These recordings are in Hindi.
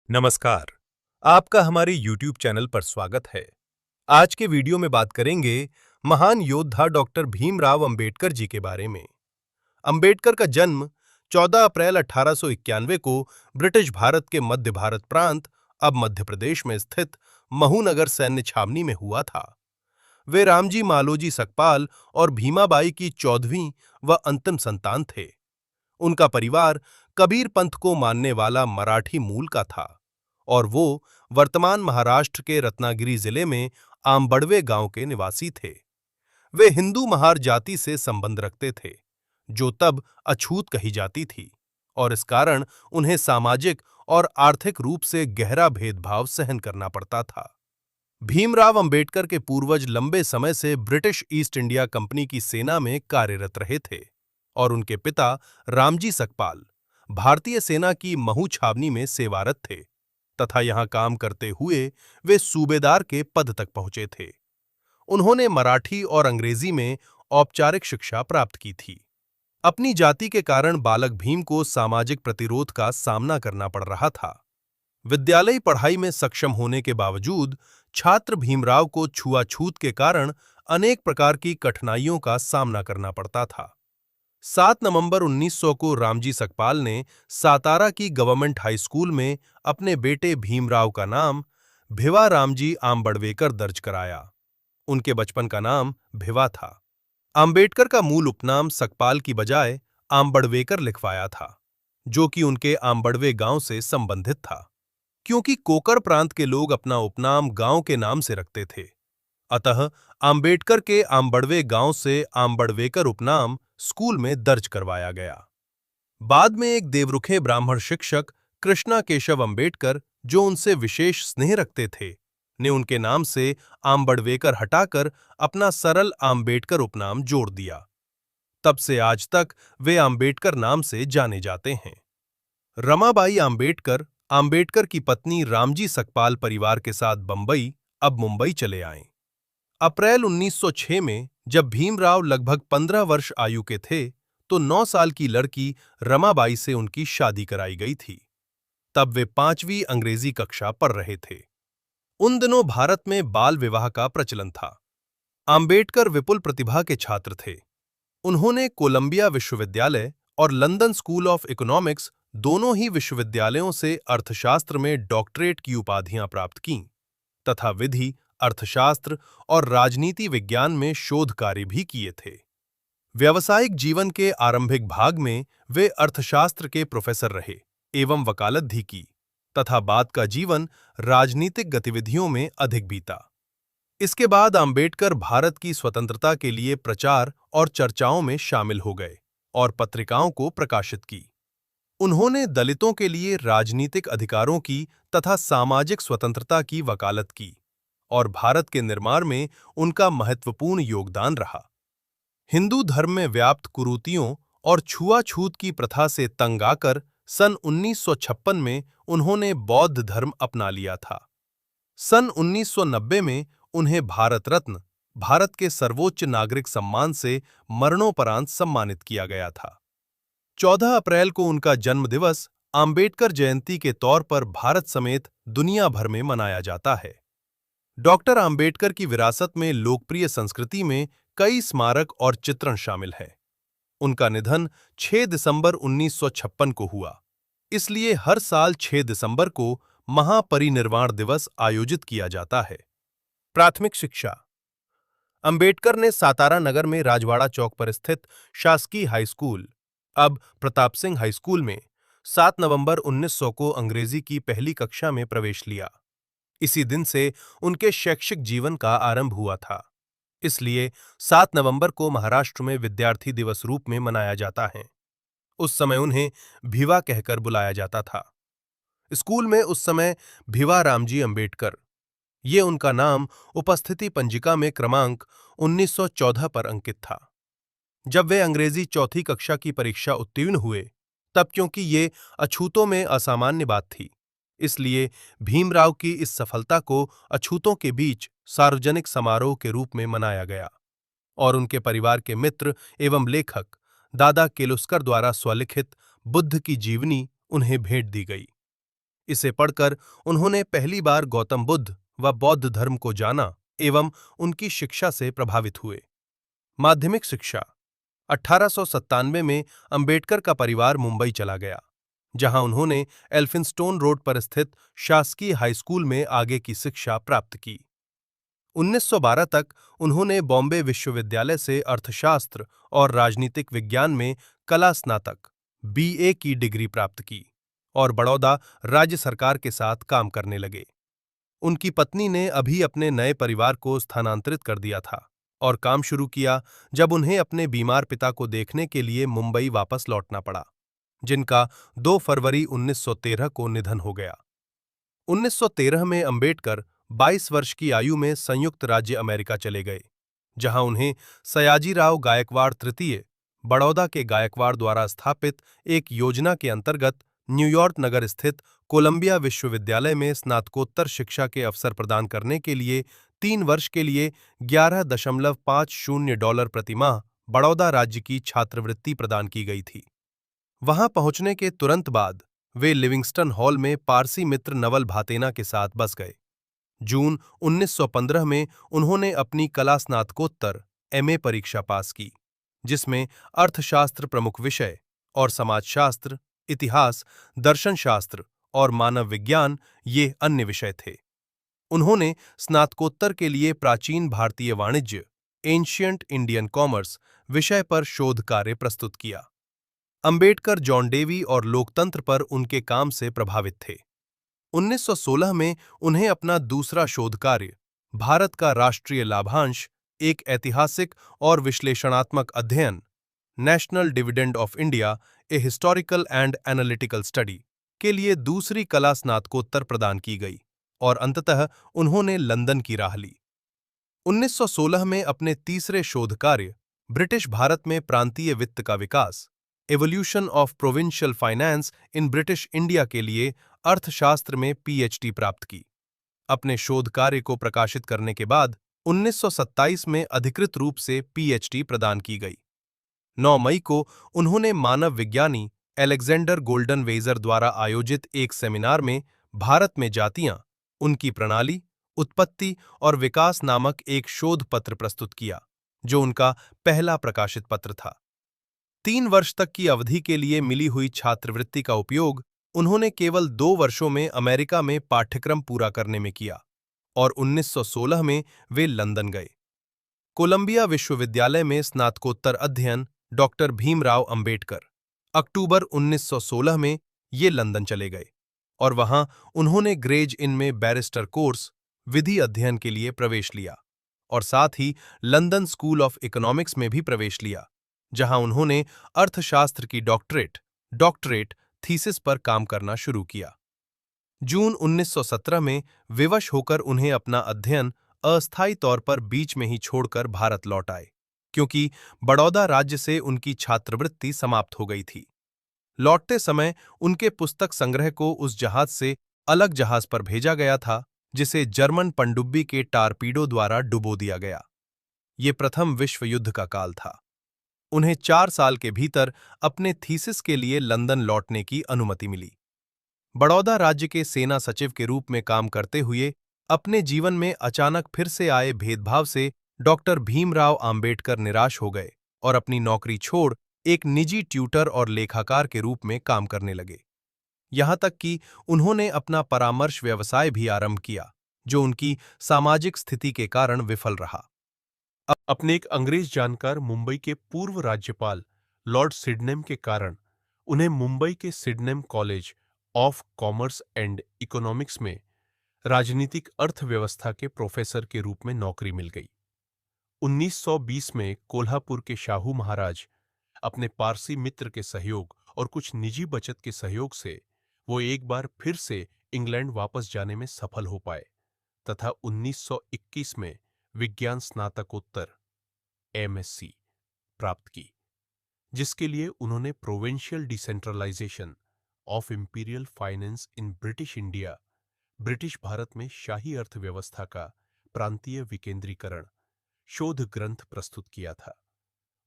नमस्कार। आपका हमारे YouTube चैनल पर स्वागत है। आज के वीडियो में बात करेंगे महान योद्धा डॉक्टर भीमराव अंबेडकर जी के बारे में। अंबेडकर का जन्म 14 अप्रैल 1891 को ब्रिटिश भारत के मध्य भारत प्रांत, अब मध्य प्रदेश में स्थित महूनगर सैन्य छावनी में हुआ था। वे रामजी मालोजी सकपाल और भीमाबाई की 14वीं व अंतिम संतान थे। उनका परिवार कबीर पंथ को मानने वाला मराठी मूल का था और वो वर्तमान महाराष्ट्र के रत्नागिरी जिले में आंबड़वे गांव के निवासी थे। वे हिंदू महार जाति से संबंध रखते थे, जो तब अछूत कही जाती थी, और इस कारण उन्हें सामाजिक और आर्थिक रूप से गहरा भेदभाव सहन करना पड़ता था। भीमराव अंबेडकर के पूर्वज लंबे समय से ब्रिटिश ईस्ट इंडिया कंपनी की सेना में कार्यरत रहे थे और उनके पिता रामजी सकपाल भारतीय सेना की महू छावनी में सेवारत थे तथा यहां काम करते हुए वे सूबेदार के पद तक पहुंचे थे। उन्होंने मराठी और अंग्रेजी में औपचारिक शिक्षा प्राप्त की थी। अपनी जाति के कारण बालक भीम को सामाजिक प्रतिरोध का सामना करना पड़ रहा था। विद्यालयी पढ़ाई में सक्षम होने के बावजूद छात्र भीमराव को छुआछूत के कारण अनेक प्रकार की कठिनाइयों का सामना करना पड़ता था। 7 नवंबर 1900 को रामजी सकपाल ने सातारा की गवर्नमेंट हाई स्कूल में अपने बेटे भीमराव का नाम भिवा रामजी आंबड़वेकर दर्ज कराया। उनके बचपन का नाम भिवा था। आंबेडकर का मूल उपनाम सकपाल की बजाय आंबड़वेकर लिखवाया था, जो कि उनके आंबड़वे गांव से संबंधित था। क्योंकि कोकर प्रांत के लोग अपना उपनाम गांव के नाम से रखते थे, अतः आंबेडकर के आंबड़वे गांव से आंबड़वेकर उपनाम स्कूल में दर्ज करवाया गया। बाद में एक देवरुखे ब्राह्मण शिक्षक कृष्णा केशव अंबेडकर, जो उनसे विशेष स्नेह रखते थे, ने उनके नाम से आंबड़वेकर हटाकर अपना सरल आंबेडकर उपनाम जोड़ दिया। तब से आज तक वे आंबेडकर नाम से जाने जाते हैं। रमाबाई आंबेडकर, आंबेडकर की पत्नी रामजी सकपाल परिवार के साथ बंबई, अब मुंबई चले आए। अप्रैल 1906 में जब भीमराव लगभग 15 वर्ष आयु के थे, तो 9 साल की लड़की रमाबाई से उनकी शादी कराई गई थी। तब वे 5वीं अंग्रेजी कक्षा पढ़ रहे थे। उन दिनों भारत में बाल विवाह का प्रचलन था। आंबेडकर विपुल प्रतिभा के छात्र थे। उन्होंने कोलंबिया विश्वविद्यालय और लंदन स्कूल ऑफ इकोनॉमिक्स, दोनों ही विश्वविद्यालयों से अर्थशास्त्र में डॉक्टरेट की उपाधियां प्राप्त कीं तथा विधि, अर्थशास्त्र और राजनीति विज्ञान में शोध कार्य भी किए थे। व्यावसायिक जीवन के आरंभिक भाग में वे अर्थशास्त्र के प्रोफेसर रहे एवं वकालत भी की तथा बाद का जीवन राजनीतिक गतिविधियों में अधिक बीता। इसके बाद आंबेडकर भारत की स्वतंत्रता के लिए प्रचार और चर्चाओं में शामिल हो गए और पत्रिकाओं को प्रकाशित की। उन्होंने दलितों के लिए राजनीतिक अधिकारों की तथा सामाजिक स्वतंत्रता की वकालत की और भारत के निर्माण में उनका महत्वपूर्ण योगदान रहा। हिंदू धर्म में व्याप्त कुरीतियों और छुआछूत की प्रथा से तंग आकर सन 1956 में उन्होंने बौद्ध धर्म अपना लिया था। सन 1990 में उन्हें भारत रत्न, भारत के सर्वोच्च नागरिक सम्मान से मरणोपरांत सम्मानित किया गया था। 14 अप्रैल को उनका जन्मदिवस आंबेडकर जयंती के तौर पर भारत समेत दुनिया भर में मनाया जाता है। डॉक्टर आंबेडकर की विरासत में लोकप्रिय संस्कृति में कई स्मारक और चित्रण शामिल हैं। उनका निधन 6 दिसंबर 1956 को हुआ, इसलिए हर साल 6 दिसंबर को महापरिनिर्वाण दिवस आयोजित किया जाता है। प्राथमिक शिक्षा। अंबेडकर ने सातारा नगर में राजवाड़ा चौक पर स्थित शासकीय हाई स्कूल, अब प्रताप सिंह हाई स्कूल में 7 नवंबर 1900 को अंग्रेजी की पहली कक्षा में प्रवेश लिया। इसी दिन से उनके शैक्षिक जीवन का आरंभ हुआ था, इसलिए 7 नवंबर को महाराष्ट्र में विद्यार्थी दिवस रूप में मनाया जाता है। उस समय उन्हें भिवा कहकर बुलाया जाता था। स्कूल में उस समय भिवा रामजी अंबेडकर, ये उनका नाम उपस्थिति पंजिका में क्रमांक 1914 पर अंकित था। जब वे अंग्रेजी चौथी कक्षा की परीक्षा उत्तीर्ण हुए, तब क्योंकि ये अछूतों में असामान्य बात थी, इसलिए भीमराव की इस सफलता को अछूतों के बीच सार्वजनिक समारोह के रूप में मनाया गया और उनके परिवार के मित्र एवं लेखक दादा केलुस्कर द्वारा स्वलिखित बुद्ध की जीवनी उन्हें भेंट दी गई। इसे पढ़कर उन्होंने पहली बार गौतम बुद्ध व बौद्ध धर्म को जाना एवं उनकी शिक्षा से प्रभावित हुए। माध्यमिक शिक्षा 1897 में अंबेडकर का परिवार मुंबई चला गया, जहां उन्होंने एल्फिंस्टोन रोड पर स्थित शासकीय हाई स्कूल में आगे की शिक्षा प्राप्त की। 1912 तक उन्होंने बॉम्बे विश्वविद्यालय से अर्थशास्त्र और राजनीतिक विज्ञान में कला स्नातक बीए की डिग्री प्राप्त की और बड़ौदा राज्य सरकार के साथ काम करने लगे। उनकी पत्नी ने अभी अपने नए परिवार को स्थानांतरित कर दिया था और काम शुरू किया जब उन्हें अपने बीमार पिता को देखने के लिए मुंबई वापस लौटना पड़ा, जिनका 2 फरवरी 1913 को निधन हो गया। 1913 में अंबेडकर 22 वर्ष की आयु में संयुक्त राज्य अमेरिका चले गए, जहां उन्हें सयाजीराव गायकवाड़ तृतीय, बड़ौदा के गायकवाड़ द्वारा स्थापित एक योजना के अंतर्गत न्यूयॉर्क नगर स्थित कोलंबिया विश्वविद्यालय में स्नातकोत्तर शिक्षा के अवसर प्रदान करने के लिए 3 वर्ष के लिए $11.50 प्रति माह बड़ौदा राज्य की छात्रवृत्ति प्रदान की गई थी। वहां पहुंचने के तुरंत बाद वे लिविंगस्टन हॉल में पारसी मित्र नवल भातेना के साथ बस गए। जून 1915 में उन्होंने अपनी कला स्नातकोत्तर एमए परीक्षा पास की, जिसमें अर्थशास्त्र प्रमुख विषय और समाजशास्त्र, इतिहास, दर्शनशास्त्र और मानव विज्ञान ये अन्य विषय थे। उन्होंने स्नातकोत्तर के लिए प्राचीन भारतीय वाणिज्य एंशियंट इंडियन कॉमर्स विषय पर शोध कार्य प्रस्तुत किया। अंबेडकर जॉन डेवी और लोकतंत्र पर उनके काम से प्रभावित थे। 1916 में उन्हें अपना दूसरा शोध कार्य भारत का राष्ट्रीय लाभांश, एक ऐतिहासिक और विश्लेषणात्मक अध्ययन national dividend of India, a historical and analytical study के लिए दूसरी कला स्नातकोत्तर प्रदान की गई और अंततः उन्होंने लंदन की राह ली। 1916 में अपने तीसरे शोध कार्य ब्रिटिश भारत में प्रांतीय वित्त का विकास, evolution of provincial finance in British India के लिए अर्थशास्त्र में पीएचडी प्राप्त की। अपने शोध कार्य को प्रकाशित करने के बाद 1927 में अधिकृत रूप से पीएचडी प्रदान की गई। 9 मई को उन्होंने मानव विज्ञानी अलेक्जेंडर गोल्डन वेजर द्वारा आयोजित एक सेमिनार में भारत में जातियां, उनकी प्रणाली, उत्पत्ति और विकास नामक एक शोध पत्र प्रस्तुत किया, जो उनका पहला प्रकाशित पत्र था। 3 वर्ष तक की अवधि के लिए मिली हुई छात्रवृत्ति का उपयोग उन्होंने केवल 2 वर्षों में अमेरिका में पाठ्यक्रम पूरा करने में किया और 1916 में वे लंदन गए। कोलंबिया विश्वविद्यालय में स्नातकोत्तर अध्ययन डॉक्टर भीमराव अंबेडकर अक्टूबर 1916 में ये लंदन चले गए और वहां उन्होंने ग्रेज इन में बैरिस्टर कोर्स विधि अध्ययन के लिए प्रवेश लिया और साथ ही लंदन स्कूल ऑफ इकोनॉमिक्स में भी प्रवेश लिया, जहां उन्होंने अर्थशास्त्र की डॉक्टरेट थीसिस पर काम करना शुरू किया। जून 1917 में विवश होकर उन्हें अपना अध्ययन अस्थायी तौर पर बीच में ही छोड़कर भारत लौट आए, क्योंकि बड़ौदा राज्य से उनकी छात्रवृत्ति समाप्त हो गई थी। लौटते समय उनके पुस्तक संग्रह को उस जहाज से अलग जहाज पर भेजा गया था, जिसे जर्मन पनडुब्बी के टारपीडो द्वारा डुबो दिया गया। ये प्रथम विश्व युद्ध का काल था। उन्हें 4 साल के भीतर अपने थीसिस के लिए लंदन लौटने की अनुमति मिली। बड़ौदा राज्य के सेना सचिव के रूप में काम करते हुए अपने जीवन में अचानक फिर से आए भेदभाव से डॉक्टर भीमराव अंबेडकर निराश हो गए और अपनी नौकरी छोड़ एक निजी ट्यूटर और लेखाकार के रूप में काम करने लगे। यहां तक कि उन्होंने अपना परामर्श व्यवसाय भी आरंभ किया, जो उनकी सामाजिक स्थिति के कारण विफल रहा। अपने एक अंग्रेज जानकार मुंबई के पूर्व राज्यपाल लॉर्ड सिडनेम के कारण उन्हें मुंबई के Sydenham college of commerce and economics में राजनीतिक अर्थव्यवस्था के प्रोफेसर के रूप में नौकरी मिल गई। 1920 में कोल्हापुर के शाहू महाराज अपने पारसी मित्र के सहयोग और कुछ निजी बचत के सहयोग से वो एक बार फिर से इंग्लैंड वापस जाने में सफल हो पाए तथा 1921 में विज्ञान स्नातकोत्तर एमएससी प्राप्त की, जिसके लिए उन्होंने provincial decentralisation of imperial finance in British India, British Bharat में शाही अर्थव्यवस्था का प्रांतीय विकेंद्रीकरण शोध ग्रंथ प्रस्तुत किया था।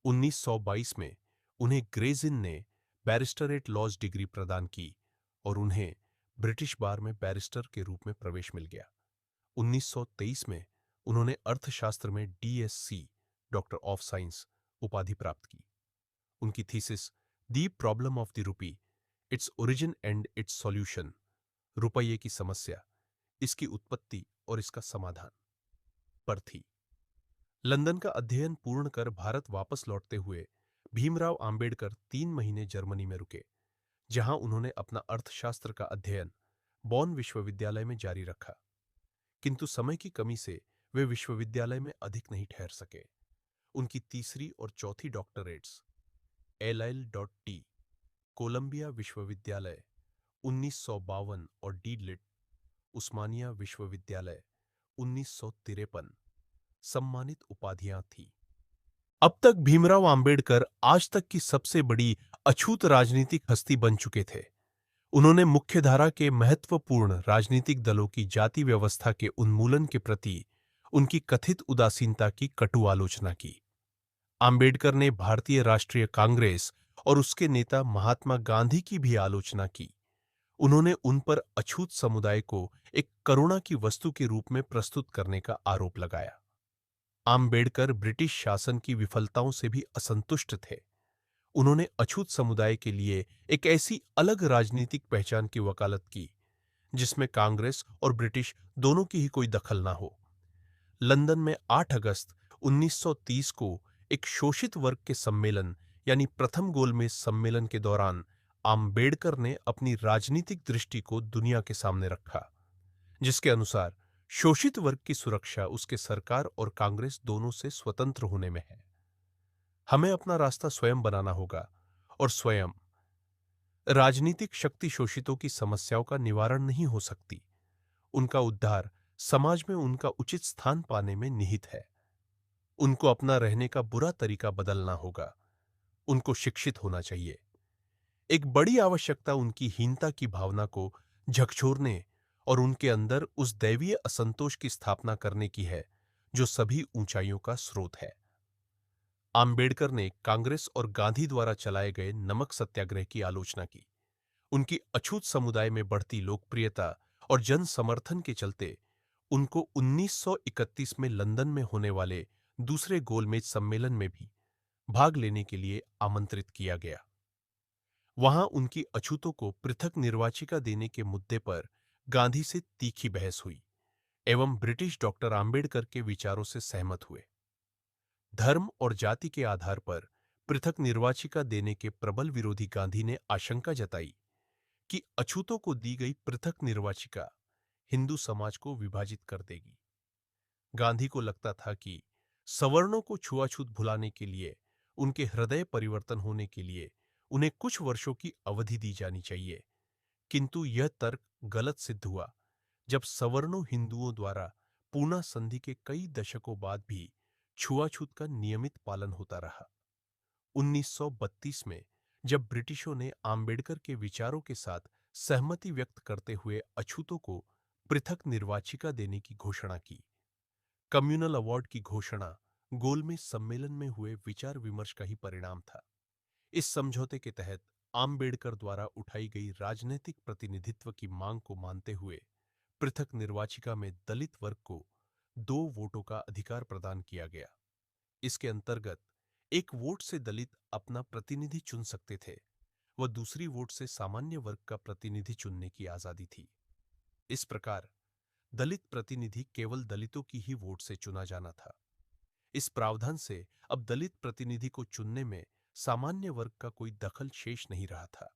1922 में उन्हें ग्रेज इन ने बैरिस्टरेट लॉज डिग्री प्रदान की और उन्हें ब्रिटिश बार में बैरिस्टर के रूप में प्रवेश मिल गया। 1923 में उन्होंने अर्थशास्त्र में डीएससी, डॉक्टर ऑफ साइंस, उपाधि प्राप्त की। उनकी thesis the problem of the rupee, its origin and it's solution, रुपये की समस्या, इसकी उत्पत्ति और इसका समाधान, पर थी। लंदन का अध्ययन पूर्ण कर भारत वापस लौटते हुए भीमराव आंबेडकर 3 महीने जर्मनी में रुके, जहां उन्होंने अपना अर्थशास्त्र का अध्ययन बॉन विश्वविद्यालय में जारी रखा। किंतु समय की कमी से वे विश्वविद्यालय में अधिक नहीं ठहर सके। उनकी तीसरी और चौथी डॉक्टरेट्स LL.D, कोलंबिया विश्वविद्यालय 1952 और डी.लिट, उस्मानिया विश्वविद्यालय 1953 सम्मानित उपाधियां थी। अब तक भीमराव आंबेडकर आज तक की सबसे बड़ी अछूत राजनीतिक हस्ती बन चुके थे। उन्होंने मुख्यधारा के महत्वपूर्ण राजनीतिक दलों की जाति व्यवस्था के उन्मूलन के प्रति उनकी कथित उदासीनता की कटु आलोचना की। आंबेडकर ने भारतीय राष्ट्रीय कांग्रेस और उसके नेता महात्मा गांधी की भी आलोचना की। उन्होंने उन पर अछूत समुदाय को एक करुणा की वस्तु के रूप में प्रस्तुत करने का आरोप लगाया। आंबेडकर ब्रिटिश शासन की विफलताओं से भी असंतुष्ट थे। उन्होंने अछूत समुदाय के लिए एक ऐसी अलग राजनीतिक पहचान की वकालत की जिसमें कांग्रेस और ब्रिटिश दोनों की ही कोई दखल ना हो। लंदन में 8 अगस्त 1930 को एक शोषित वर्ग के सम्मेलन यानी प्रथम गोलमेज सम्मेलन के दौरान आंबेडकर ने अपनी राजनीतिक दृष्टि को दुनिया के सामने रखा, जिसके अनुसार शोषित वर्ग की सुरक्षा उसके सरकार और कांग्रेस दोनों से स्वतंत्र होने में है। हमें अपना रास्ता स्वयं बनाना होगा और स्वयं। राजनीतिक शक्ति शोषितों की समस्याओं का निवारण नहीं हो सकती। उनका उद्धार समाज में उनका उचित स्थान पाने में निहित है। उनको अपना रहने का बुरा तरीका बदलना होगा। उनको शिक्षित होना चाहिए। एक बड़ी आवश्यकता उनकी हीनता की भावना को झकझोरने और उनके अंदर उस दैवीय असंतोष की स्थापना करने की है जो सभी ऊंचाइयों का स्रोत है। आंबेडकर ने कांग्रेस और गांधी द्वारा चलाए गए नमक सत्याग्रह की आलोचना की। उनकी अछूत समुदाय में बढ़ती लोकप्रियता और जन समर्थन के चलते उनको 1931 में लंदन में होने वाले दूसरे गोलमेज सम्मेलन में भी भाग लेने के लिए आमंत्रित किया गया। वहां उनकी अछूतों को पृथक निर्वाचिका देने के मुद्दे पर गांधी से तीखी बहस हुई एवं ब्रिटिश डॉक्टर आंबेडकर के विचारों से सहमत हुए। धर्म और जाति के आधार पर पृथक निर्वाचिका देने के प्रबल विरोधी गांधी ने आशंका जताई कि अछूतों को दी गई पृथक निर्वाचिका हिंदू समाज को विभाजित कर देगी। गांधी को लगता था कि सवर्णों को छुआछूत भुलाने के लिए, उनके हृदय परिवर्तन होने के लिए उन्हें कुछ वर्षों की अवधि दी जानी चाहिए। किंतु यह तर्क गलत सिद्ध हुआ जब सवर्णों हिंदुओं द्वारा पूना संधि के कई दशकों बाद भी छुआछूत का नियमित पालन होता रहा। 1932 में जब ब्रिटिशों ने आंबेडकर के विचारों के साथ सहमति व्यक्त करते हुए अछूतों को पृथक निर्वाचिका देने की घोषणा की। कम्युनल अवार्ड की घोषणा गोलमेज सम्मेलन में हुए विचार विमर्श का ही परिणाम था। इस समझौते के तहत आंबेडकर द्वारा उठाई गई राजनीतिक प्रतिनिधित्व की मांग को मानते हुए पृथक निर्वाचिका में दलित वर्ग को 2 वोटों का अधिकार प्रदान किया गया। इसके अंतर्गत एक वोट से दलित अपना प्रतिनिधि चुन सकते थे व दूसरी वोट से सामान्य वर्ग का प्रतिनिधि चुनने की आजादी थी। इस प्रकार दलित प्रतिनिधि केवल दलितों की ही वोट से चुना जाना था। इस प्रावधान से अब दलित प्रतिनिधि को चुनने में सामान्य वर्ग का कोई दखल शेष नहीं रहा था।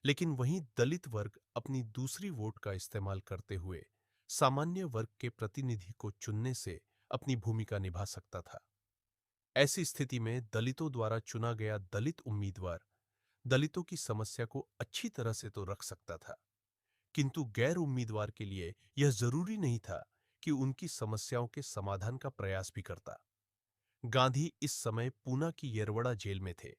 लेकिन वहीं दलित वर्ग अपनी दूसरी वोट का इस्तेमाल करते हुए सामान्य वर्ग के प्रतिनिधि को चुनने से अपनी भूमिका निभा सकता था। ऐसी स्थिति में दलितों द्वारा चुना गया दलित उम्मीदवार दलितों की समस्या को अच्छी तरह से तो रख सकता था, किंतु गैर उम्मीदवार के लिए यह जरूरी नहीं था कि उनकी समस्याओं के समाधान का प्रयास भी करता। गांधी इस समय पूना की येरवड़ा जेल में थे।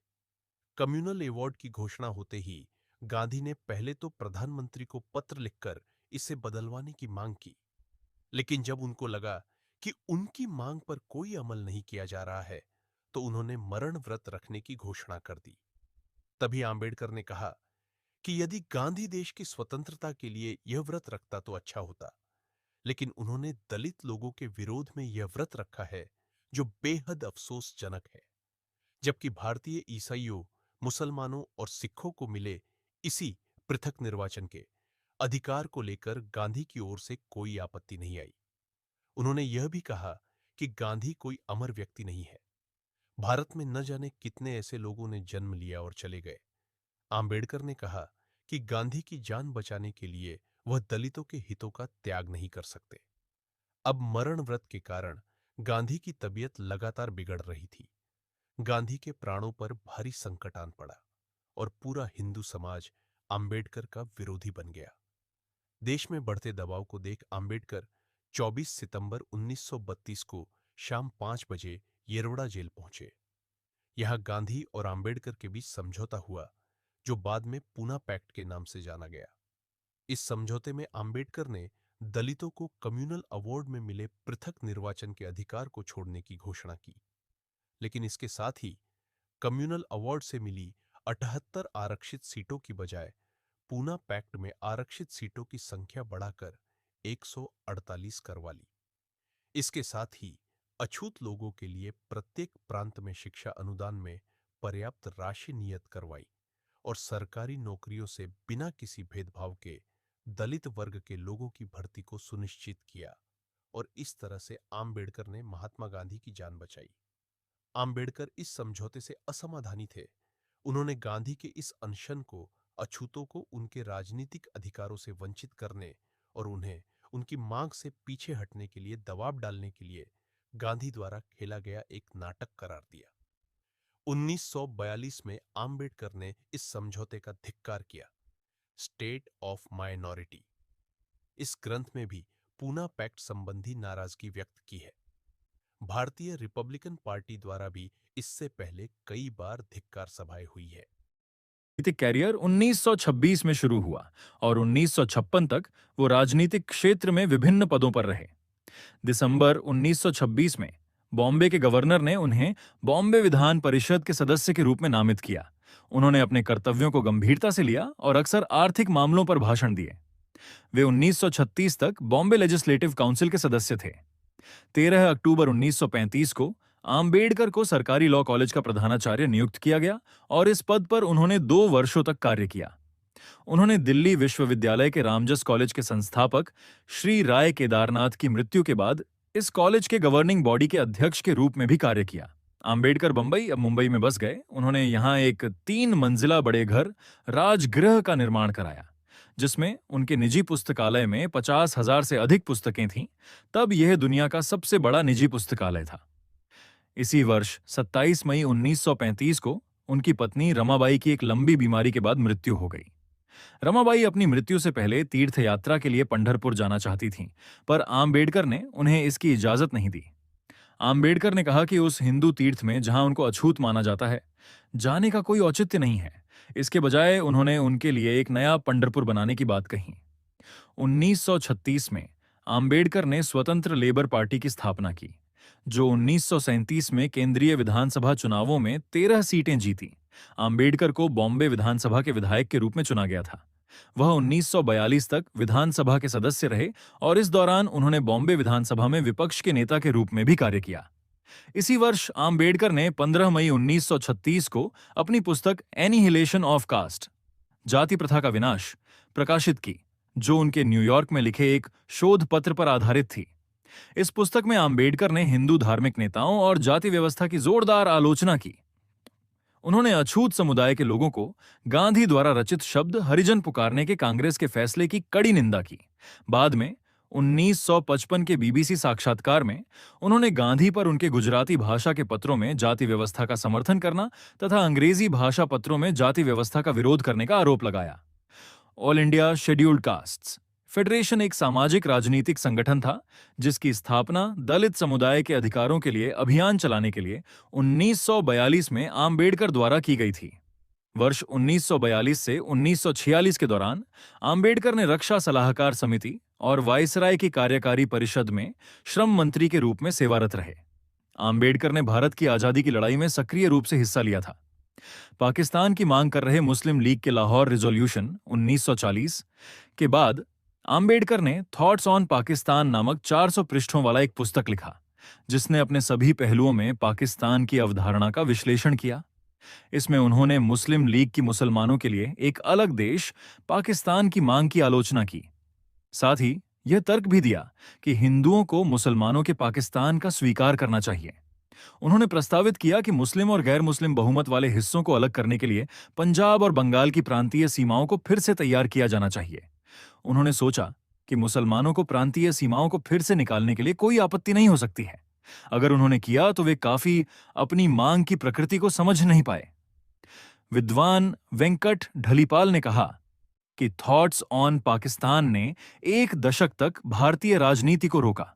कम्युनल अवार्ड की घोषणा होते ही गांधी ने पहले तो प्रधानमंत्री को पत्र लिखकर इसे बदलवाने की मांग की, लेकिन जब उनको लगा कि उनकी मांग पर कोई अमल नहीं किया जा रहा है, तो उन्होंने मरण व्रत रखने की घोषणा कर दी। तभी आंबेडकर ने कहा कि यदि गांधी देश की स्वतंत्रता के लिए यह व्रत रखता तो अच्छा होता, लेकिन उन्होंने दलित लोगों के विरोध में यह व्रत रखा है, जो बेहद अफसोसजनक है। जबकि भारतीय ईसाइयों, मुसलमानों और सिखों को मिले इसी पृथक निर्वाचन के अधिकार को लेकर गांधी की ओर से कोई आपत्ति नहीं आई। उन्होंने यह भी कहा कि गांधी कोई अमर व्यक्ति नहीं है। भारत में न जाने कितने ऐसे लोगों ने जन्म लिया और चले गए। आम्बेडकर ने कहा कि गांधी की जान बचाने के लिए वह दलितों के हितों का त्याग नहीं कर सकते। अब मरण व्रत के कारण गांधी की तबीयत लगातार बिगड़ रही थी। गांधी के प्राणों पर भारी संकट आन पड़ा और पूरा हिंदू समाज आम्बेडकर का विरोधी बन गया। देश में बढ़ते दबाव को देख आम्बेडकर 24 सितंबर 1932 को शाम 5 बजे येरवड़ा जेल पहुंचे। यहां गांधी और आम्बेडकर के बीच समझौता हुआ, जो बाद में पूना पैक्ट के नाम से जाना गया। इस समझौते में आम्बेडकर ने दलितों को कम्युनल अवार्ड में मिले पृथक निर्वाचन के अधिकार को छोड़ने की घोषणा की, लेकिन इसके साथ ही कम्युनल अवार्ड से मिली 78 आरक्षित सीटों की बजाय पूना पैक्ट में आरक्षित सीटों की संख्या बढ़ाकर 148 करवा ली। इसके साथ ही अछूत लोगों के लिए प्रत्येक प्रांत में शिक्षा अनुदान में पर्याप्त राशि नियत करवाई और सरकारी नौकरियों से बिना किसी भेदभाव के दलित वर्ग के लोगों की भर्ती को सुनिश्चित किया और इस तरह से आम्बेडकर ने महात्मा गांधी की जान बचाई। आम्बेडकर इस समझौते से असमाधानी थे। उन्होंने गांधी के इस अनशन को अछूतों को उनके राजनीतिक अधिकारों से वंचित करने और उन्हें उनकी मांग से पीछे हटने के लिए दबाव डालने के लिए गांधी द्वारा खेला गया एक नाटक करार दिया। 1942 में आम्बेडकर ने इस समझौते का धिक्कार किया। स्टेट ऑफ माइनॉरिटी इस ग्रंथ में भी पूना पैक्ट संबंधी नाराजगी व्यक्त की है। भारतीय रिपब्लिकन पार्टी द्वारा भी इससे पहले कई बार धिक्कार सभाएं हुई है। राजनीतिक कैरियर 1926 में शुरू हुआ और 1956 तक वो राजनीतिक क्षेत्र में विभिन्न पदों पर रहे। दिसंबर 1926 में बॉम्बे के गवर्नर ने उन्हें बॉम्बे विधान परिषद के सदस्य के रूप में नामित किया। उन्होंने अपने कर्तव्यों को गंभीरता से लिया और अक्सर आर्थिक मामलों पर भाषण दिए। वे 1936 तक बॉम्बे लेजिस्लेटिव काउंसिल के सदस्य थे। 13 अक्टूबर 1935 को आम्बेडकर को सरकारी लॉ कॉलेज का प्रधानाचार्य नियुक्त किया गया और इस पद पर उन्होंने 2 वर्षों तक कार्य किया। उन्होंने दिल्ली विश्वविद्यालय के रामजस कॉलेज के संस्थापक श्री राय केदारनाथ की मृत्यु के बाद इस कॉलेज के गवर्निंग बॉडी के अध्यक्ष के रूप में भी कार्य किया। आम्बेडकर बंबई अब मुंबई में बस गए। उन्होंने यहाँ एक 3 मंजिला बड़े घर राजगृह का निर्माण कराया, जिसमें उनके निजी पुस्तकालय में 50,000 से अधिक पुस्तकें थीं। तब यह दुनिया का सबसे बड़ा निजी पुस्तकालय था। इसी वर्ष 27 मई 1935 को उनकी पत्नी रमाबाई की एक लंबी बीमारी के बाद मृत्यु हो गई। रमाबाई अपनी मृत्यु से पहले तीर्थ यात्रा के लिए पंढरपुर जाना चाहती थीं, पर आम्बेडकर ने उन्हें इसकी इजाजत नहीं दी। आम्बेडकर ने कहा कि उस हिंदू तीर्थ में जहां उनको अछूत माना जाता है, जाने का कोई औचित्य नहीं है। इसके बजाय उन्होंने उनके लिए एक नया पंढरपुर बनाने की बात कही। 1936 में आम्बेडकर ने स्वतंत्र लेबर पार्टी की स्थापना की, जो 1937 में केंद्रीय विधानसभा चुनावों में 13 सीटें जीती। आम्बेडकर को बॉम्बे विधानसभा के विधायक के रूप में चुना गया था। वह 1942 तक विधानसभा के सदस्य रहे और इस दौरान उन्होंने बॉम्बे विधानसभा में विपक्ष के नेता के रूप में भी कार्य किया। इसी वर्ष आम्बेडकर ने 15 मई 1936 को अपनी पुस्तक एनिहिलेशन ऑफ कास्ट, जाति प्रथा का विनाश, प्रकाशित की, जो उनके न्यूयॉर्क में लिखे एक शोध पत्र पर आधारित थी। इस पुस्तक में आम्बेडकर ने हिंदू धार्मिक नेताओं और जाति व्यवस्था की जोरदार आलोचना की। उन्होंने अछूत समुदाय के लोगों को गांधी द्वारा रचित शब्द हरिजन पुकारने के कांग्रेस के फैसले की कड़ी निंदा की। बाद में 1955 के बीबीसी साक्षात्कार में उन्होंने गांधी पर उनके गुजराती भाषा के पत्रों में जाति व्यवस्था का समर्थन करना तथा अंग्रेजी भाषा पत्रों में जाति व्यवस्था का विरोध करने का आरोप लगाया। All India scheduled castes federation एक सामाजिक राजनीतिक संगठन था, जिसकी स्थापना दलित समुदाय के अधिकारों के लिए अभियान चलाने के लिए 1942 में आम्बेडकर द्वारा की गई थी। वर्ष 1942 से 1946 के दौरान आम्बेडकर ने रक्षा सलाहकार समिति और वायसराय की कार्यकारी परिषद में श्रम मंत्री के रूप में सेवारत रहे। आम्बेडकर ने भारत की आजादी की लड़ाई में सक्रिय रूप से हिस्सा लिया था। पाकिस्तान की मांग कर रहे मुस्लिम लीग के लाहौर रिजोल्यूशन 1940 के बाद आम्बेडकर ने थॉट्स ऑन पाकिस्तान नामक 400 पृष्ठों वाला एक पुस्तक लिखा, जिसने अपने सभी पहलुओं में पाकिस्तान की अवधारणा का विश्लेषण किया। इसमें उन्होंने मुस्लिम लीग की मुसलमानों के लिए एक अलग देश पाकिस्तान की मांग की आलोचना की। साथ ही यह तर्क भी दिया कि हिंदुओं को मुसलमानों के पाकिस्तान का स्वीकार करना चाहिए। उन्होंने प्रस्तावित किया कि मुस्लिम और गैर मुस्लिम बहुमत वाले हिस्सों को अलग करने के लिए पंजाब और बंगाल की प्रांतीय सीमाओं को फिर से तैयार किया जाना चाहिए। उन्होंने सोचा कि मुसलमानों को प्रांतीय सीमाओं को फिर से निकालने के लिए कोई आपत्ति नहीं हो सकती है। अगर उन्होंने किया तो वे काफी अपनी मांग की प्रकृति को समझ नहीं पाए। विद्वान वेंकट ढलीपाल ने कहा कि थॉट्स ऑन पाकिस्तान ने एक दशक तक भारतीय राजनीति को रोका।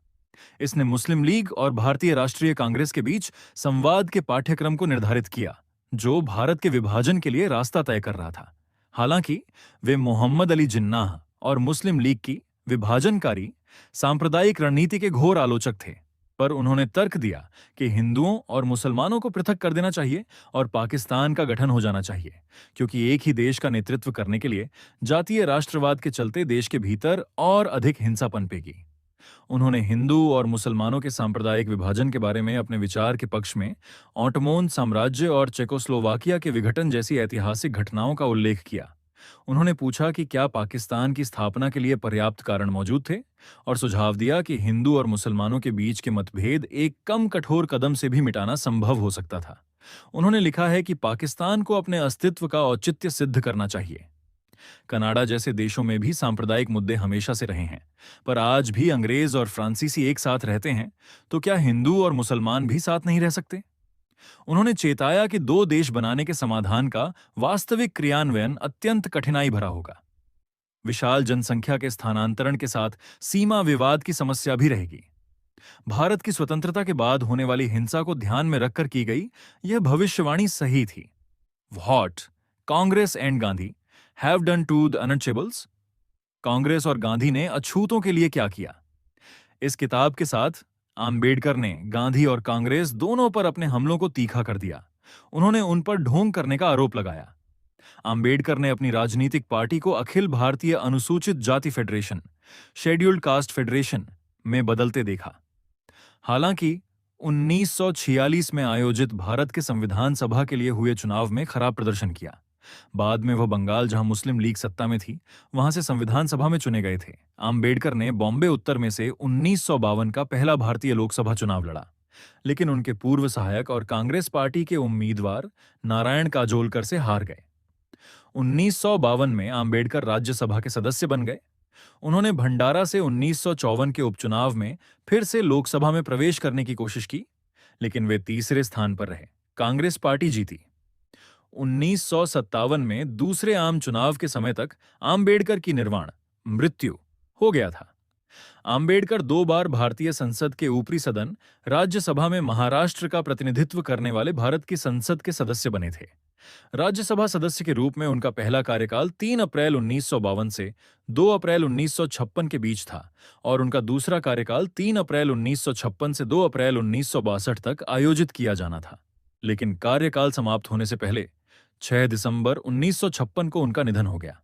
इसने मुस्लिम लीग और भारतीय राष्ट्रीय कांग्रेस के बीच संवाद के पाठ्यक्रम को निर्धारित किया, जो भारत के विभाजन के लिए रास्ता तय कर रहा था। हालांकि वे मोहम्मद अली जिन्नाह और मुस्लिम लीग की विभाजनकारी सांप्रदायिक रणनीति के घोर आलोचक थे, पर उन्होंने तर्क दिया कि हिंदुओं और मुसलमानों को पृथक कर देना चाहिए और पाकिस्तान का गठन हो जाना चाहिए, क्योंकि एक ही देश का नेतृत्व करने के लिए जातीय राष्ट्रवाद के चलते देश के भीतर और अधिक हिंसा पनपेगी। उन्होंने हिंदू और मुसलमानों के सांप्रदायिक विभाजन के बारे में अपने विचार के पक्ष में ऑटोमन साम्राज्य और चेकोस्लोवाकिया के विघटन जैसी ऐतिहासिक घटनाओं का उल्लेख किया। उन्होंने पूछा कि क्या पाकिस्तान की स्थापना के लिए पर्याप्त कारण मौजूद थे, और सुझाव दिया कि हिंदू और मुसलमानों के बीच के मतभेद एक कम कठोर कदम से भी मिटाना संभव हो सकता था। उन्होंने लिखा है कि पाकिस्तान को अपने अस्तित्व का औचित्य सिद्ध करना चाहिए। कनाडा जैसे देशों में भी सांप्रदायिक मुद्दे हमेशा से रहे हैं, पर आज भी अंग्रेज और फ्रांसीसी एक साथ रहते हैं, तो क्या हिंदू और मुसलमान भी साथ नहीं रह सकते? उन्होंने चेताया कि दो देश बनाने के समाधान का वास्तविक क्रियान्वयन अत्यंत कठिनाई भरा होगा। विशाल जनसंख्या के स्थानांतरण के साथ सीमा विवाद की समस्या भी रहेगी। भारत की स्वतंत्रता के बाद होने वाली हिंसा को ध्यान में रखकर की गई यह भविष्यवाणी सही थी। What Congress and Gandhi have done to the untouchables? Congress और गांधी ने अछूतों के लिए क्या किया? इस किताब के साथ आम्बेडकर ने गांधी और कांग्रेस दोनों पर अपने हमलों को तीखा कर दिया। उन्होंने उन पर ढोंग करने का आरोप लगाया। आम्बेडकर ने अपनी राजनीतिक पार्टी को अखिल भारतीय अनुसूचित जाति फेडरेशन, शेड्यूल्ड कास्ट फेडरेशन में बदलते देखा। हालांकि 1946 में आयोजित भारत के संविधान सभा के लिए हुए चुनाव में खराब प्रदर्शन किया। बाद में वह बंगाल, जहां मुस्लिम लीग सत्ता में थी, वहां से संविधान सभा में चुने गए थे। आम्बेडकर ने बॉम्बे उत्तर में से 1952 का पहला भारतीय लोकसभा चुनाव लड़ा, लेकिन उनके पूर्व सहायक और कांग्रेस पार्टी के उम्मीदवार नारायण काजोलकर से हार गए। 1952 में आम्बेडकर राज्यसभा के सदस्य बन गए। उन्होंने भंडारा से 1954 के उपचुनाव में फिर से लोकसभा में प्रवेश करने की कोशिश की, लेकिन वे तीसरे स्थान पर रहे। कांग्रेस पार्टी जीती। 1957 में दूसरे आम चुनाव के समय तक आम्बेडकर की निर्वाण मृत्यु हो गया था। आम्बेडकर 2 बार भारतीय संसद के ऊपरी सदन राज्यसभा में महाराष्ट्र का प्रतिनिधित्व करने वाले भारत की संसद के सदस्य बने थे। राज्यसभा सदस्य के रूप में उनका पहला कार्यकाल 3 अप्रैल 1952 से 2 अप्रैल 1956 के बीच था, और उनका दूसरा कार्यकाल 3 अप्रैल 1956 से 2 अप्रैल 1962 तक आयोजित किया जाना था। लेकिन कार्यकाल समाप्त होने से पहले 6 दिसंबर 1956 को उनका निधन हो गया।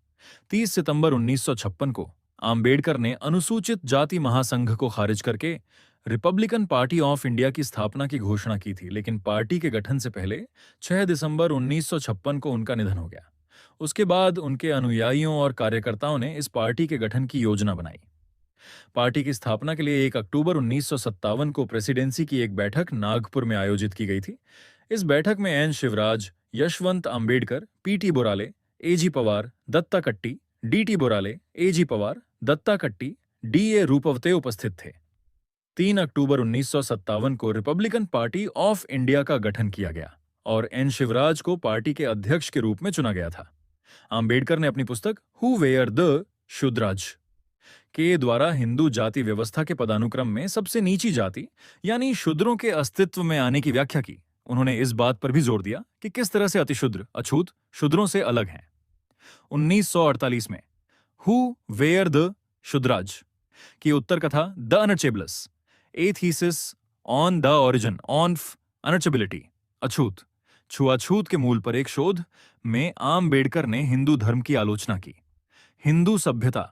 30 सितंबर 1956 को आम्बेडकर ने अनुसूचित जाति महासंघ को खारिज करके रिपब्लिकन पार्टी ऑफ इंडिया की स्थापना की घोषणा की थी, लेकिन पार्टी के गठन से पहले 6 दिसंबर 1956 को उनका निधन हो गया। उसके बाद उनके अनुयायियों और कार्यकर्ताओं ने इस पार्टी के गठन की योजना बनाई। पार्टी की स्थापना के लिए 1 अक्टूबर 1957 को प्रेसिडेंसी की एक बैठक नागपुर में आयोजित की गई थी। इस बैठक में एन शिवराज, यशवंत आम्बेडकर, पीटी बोराले, एजी पवार, दत्ता कट्टी, डीटी बोराले, एजी पवार, दत्ता कट्टी, डीए रूपवते उपस्थित थे। 3 अक्टूबर 1957 को रिपब्लिकन पार्टी ऑफ इंडिया का गठन किया गया और एन शिवराज को पार्टी के अध्यक्ष के रूप में चुना गया था। आम्बेडकर ने अपनी पुस्तक हु वेयर द शूद्राज के द्वारा हिंदू जाति व्यवस्था के पदानुक्रम में सबसे नीची जाति यानी शूद्रों के अस्तित्व में आने की व्याख्या की। उन्होंने इस बात पर भी जोर दिया कि किस तरह से अतिशूद्र, अछूत शूद्रों से अलग हैं। 1948 में हु वेयर द शूद्राज की उत्तर कथा the untouchables, A thesis on the origin of untouchability, अछूत, छुआछूत के मूल पर एक शोध में आम्बेडकर ने हिंदू धर्म की आलोचना की। हिंदू सभ्यता,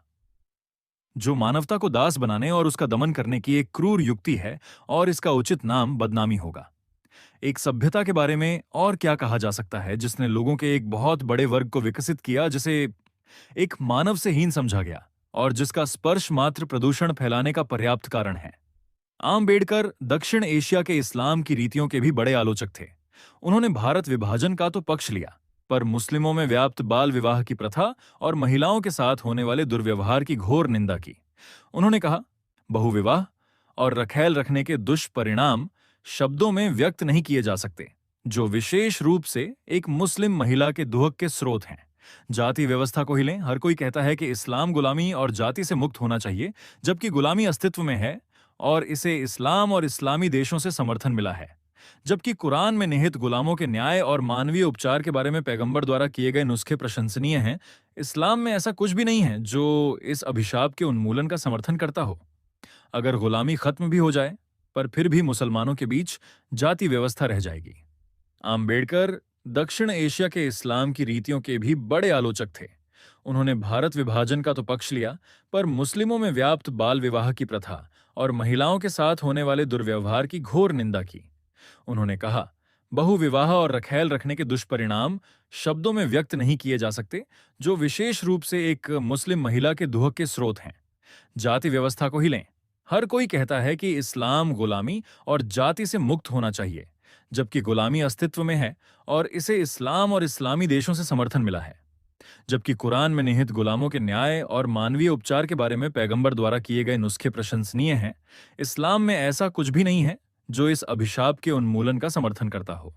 जो मानवता को दास बनाने और उसका दमन करने की एक क्रूर युक्ति है, और इसका उचित नाम बदनामी होगा। एक सभ्यता के बारे में और क्या कहा जा सकता है जिसने लोगों के एक बहुत बड़े वर्ग को विकसित किया, जिसे एक मानव से हीन समझा गया और जिसका स्पर्श मात्र प्रदूषण फैलाने का पर्याप्त कारण है। आम्बेडकर दक्षिण एशिया के इस्लाम की रीतियों के भी बड़े आलोचक थे। उन्होंने भारत विभाजन का तो पक्ष लिया, पर मुस्लिमों में व्याप्त बाल विवाह की प्रथा और महिलाओं के साथ होने वाले दुर्व्यवहार की घोर निंदा की। उन्होंने कहा, बहुविवाह और रखैल रखने के दुष्परिणाम शब्दों में व्यक्त नहीं किए जा सकते, जो विशेष रूप से एक मुस्लिम महिला के दुहक के स्रोत हैं। जाति व्यवस्था को ही लें, हर कोई कहता है कि इस्लाम गुलामी और जाति से मुक्त होना चाहिए, जबकि गुलामी अस्तित्व में है और इसे इस्लाम और इस्लामी देशों से समर्थन मिला है। जबकि कुरान में निहित गुलामों के न्याय और मानवीय उपचार के बारे में पैगंबर द्वारा किए गए नुस्खे प्रशंसनीय हैं, इस्लाम में ऐसा कुछ भी नहीं है जो इस अभिशाप के उन्मूलन का समर्थन करता हो। अगर गुलामी खत्म भी हो जाए, पर फिर भी मुसलमानों के बीच जाति व्यवस्था रह जाएगी। आम्बेडकर दक्षिण एशिया के इस्लाम की रीतियों के भी बड़े आलोचक थे। उन्होंने भारत विभाजन का तो पक्ष लिया, पर मुस्लिमों में व्याप्त बाल विवाह की प्रथा और महिलाओं के साथ होने वाले दुर्व्यवहार की घोर निंदा की। उन्होंने कहा, बहुविवाह और रखैल रखने के दुष्परिणाम शब्दों में व्यक्त नहीं किए जा सकते, जो विशेष रूप से एक मुस्लिम महिला के दुहक के स्रोत हैं। जाति व्यवस्था को ही लें, हर कोई कहता है कि इस्लाम गुलामी और जाति से मुक्त होना चाहिए, जबकि गुलामी अस्तित्व में है और इसे इस्लाम और इस्लामी देशों से समर्थन मिला है। जबकि कुरान में निहित गुलामों के न्याय और मानवीय उपचार के बारे में पैगंबर द्वारा किए गए नुस्खे प्रशंसनीय हैं, इस्लाम में ऐसा कुछ भी नहीं है जो इस अभिशाप के उन्मूलन का समर्थन करता हो।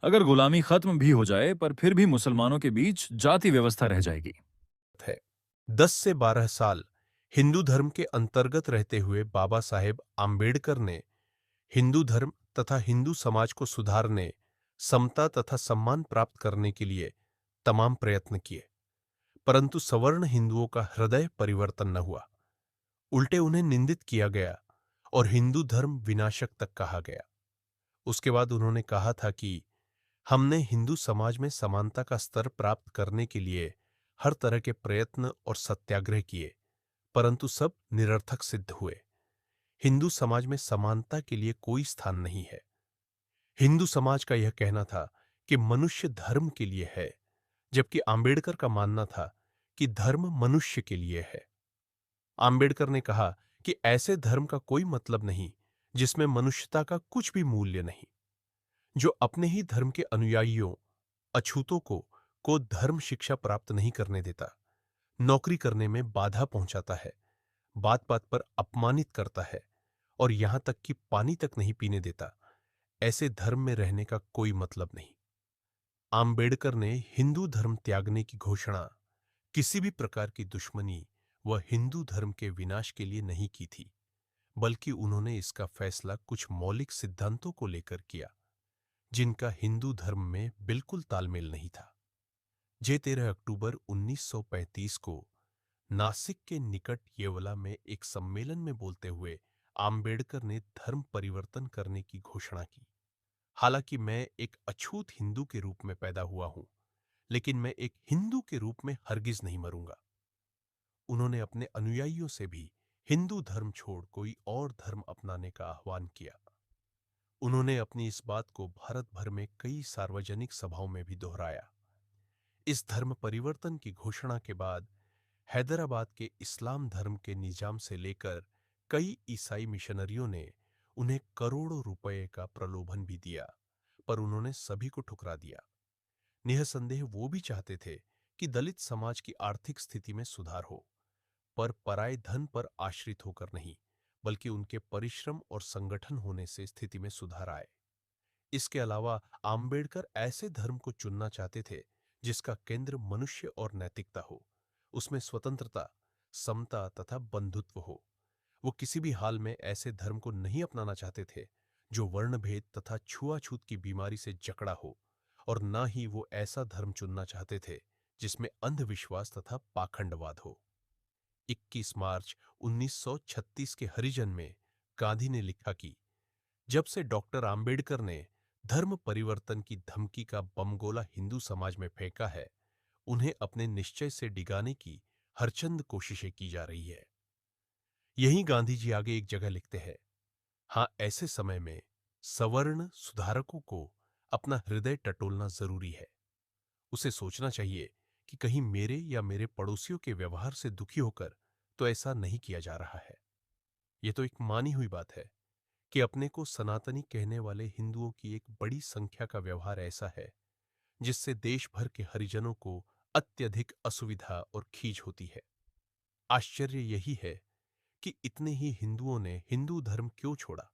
अगर गुलामी खत्म भी हो जाए, पर फिर भी मुसलमानों के बीच जाति व्यवस्था रह जाएगी। है 10 से 12 साल हिंदू धर्म के अंतर्गत रहते हुए बाबा साहेब आम्बेडकर ने हिंदू धर्म तथा हिंदू समाज को सुधारने, समता तथा सम्मान प्राप्त करने के लिए तमाम प्रयत्न किए, परंतु सवर्ण हिंदुओं का हृदय परिवर्तन न हुआ। उल्टे उन्हें निंदित किया गया और हिंदू धर्म विनाशक तक कहा गया। उसके बाद उन्होंने कहा था कि हमने हिंदू समाज में समानता का स्तर प्राप्त करने के लिए हर तरह के प्रयत्न और सत्याग्रह किए, परंतु सब निरर्थक सिद्ध हुए। हिंदू समाज में समानता के लिए कोई स्थान नहीं है। हिंदू समाज का यह कहना था कि मनुष्य धर्म के लिए है, जबकि आम्बेडकर का मानना था कि धर्म मनुष्य के लिए है। आम्बेडकर ने कहा कि ऐसे धर्म का कोई मतलब नहीं जिसमें मनुष्यता का कुछ भी मूल्य नहीं, जो अपने ही धर्म के अनुयायियों, अछूतों को धर्म शिक्षा प्राप्त नहीं करने देता, नौकरी करने में बाधा पहुंचाता है, बात बात पर अपमानित करता है और यहां तक कि पानी तक नहीं पीने देता। ऐसे धर्म में रहने का कोई मतलब नहीं। आम्बेडकर ने हिंदू धर्म त्यागने की घोषणा किसी भी प्रकार की दुश्मनी व हिंदू धर्म के विनाश के लिए नहीं की थी, बल्कि उन्होंने इसका फैसला कुछ मौलिक सिद्धांतों को लेकर किया, जिनका हिंदू धर्म में बिल्कुल तालमेल नहीं था। 13 अक्टूबर 1935 को नासिक के निकट येवला में एक सम्मेलन में बोलते हुए आम्बेडकर ने धर्म परिवर्तन करने की घोषणा की। हालांकि मैं एक अछूत हिंदू के रूप में पैदा हुआ हूं, लेकिन मैं एक हिंदू के रूप में हरगिज नहीं मरूंगा। उन्होंने अपने अनुयायियों से भी हिंदू धर्म छोड़ कोई और धर्म अपनाने का आह्वान किया। उन्होंने अपनी इस बात को भारत भर में कई सार्वजनिक सभाओं में भी दोहराया। इस धर्म परिवर्तन की घोषणा के बाद हैदराबाद के इस्लाम धर्म के निजाम से लेकर कई ईसाई मिशनरियों ने उन्हें करोड़ों रुपए का प्रलोभन भी दिया, पर उन्होंने सभी को ठुकरा दिया। निःसंदेह वो भी चाहते थे कि दलित समाज की आर्थिक स्थिति में सुधार हो, पर पराये धन पर आश्रित होकर नहीं, बल्कि उनके परिश्रम और संगठन होने से स्थिति में सुधार आए। इसके अलावा आम्बेडकर ऐसे धर्म को चुनना चाहते थे जिसका केंद्र मनुष्य और नैतिकता हो, उसमें स्वतंत्रता, समता तथा बंधुत्व हो। वो किसी भी हाल में ऐसे धर्म को नहीं अपनाना चाहते थे जो वर्णभेद तथा छुआछूत की बीमारी से जकड़ा हो, और न ही वो ऐसा धर्म चुनना चाहते थे जिसमें अंधविश्वास तथा पाखंडवाद हो। 21 मार्च 1936 के हरिजन में गांधी ने लिखा कि जब से डॉक्टर आम्बेडकर ने धर्म परिवर्तन की धमकी का बमगोला हिंदू समाज में फेंका है, उन्हें अपने निश्चय से डिगाने की हरचंद कोशिशें की जा रही है। यही गांधी जी आगे एक जगह लिखते हैं, हाँ, ऐसे समय में सवर्ण सुधारकों को अपना हृदय टटोलना जरूरी है। उसे सोचना चाहिए कि कहीं मेरे या मेरे पड़ोसियों के व्यवहार से दुखी होकर तो ऐसा नहीं किया जा रहा है। यह तो एक मानी हुई बात है कि अपने को सनातनी कहने वाले हिंदुओं की एक बड़ी संख्या का व्यवहार ऐसा है जिससे देश भर के हरिजनों को अत्यधिक असुविधा और खीज होती है। आश्चर्य यही है कि इतने ही हिंदुओं ने हिंदू धर्म क्यों छोड़ा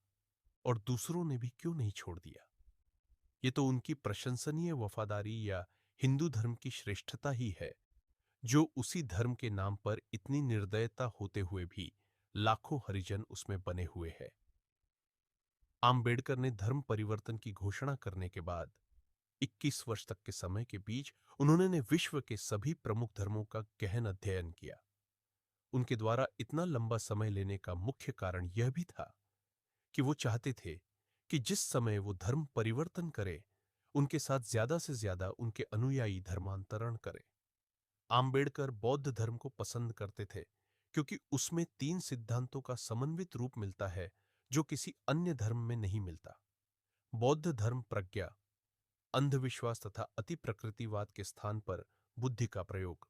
और दूसरों ने भी क्यों नहीं छोड़ दिया। ये तो उनकी प्रशंसनीय वफादारी या हिंदू धर्म की श्रेष्ठता ही है, जो उसी धर्म के नाम पर इतनी निर्दयता होते हुए भी लाखों हरिजन उसमें बने हुए हैं। आम्बेडकर ने धर्म परिवर्तन की घोषणा करने के बाद 21 वर्ष तक के समय के बीच उन्होंने विश्व के सभी प्रमुख धर्मों का गहन अध्ययन किया। उनके द्वारा इतना लंबा समय लेने का मुख्य कारण यह भी था कि वो चाहते थे कि जिस समय वो धर्म परिवर्तन करें, उनके साथ ज्यादा से ज्यादा उनके अनुयायी धर्मांतरण करें। आम्बेडकर बौद्ध धर्म को पसंद करते थे क्योंकि उसमें 3 सिद्धांतों का समन्वित रूप मिलता है जो किसी अन्य धर्म में नहीं मिलता। बौद्ध धर्म प्रज्ञा, अंधविश्वास तथा अति प्रकृतिवाद के स्थान पर बुद्धि का प्रयोग,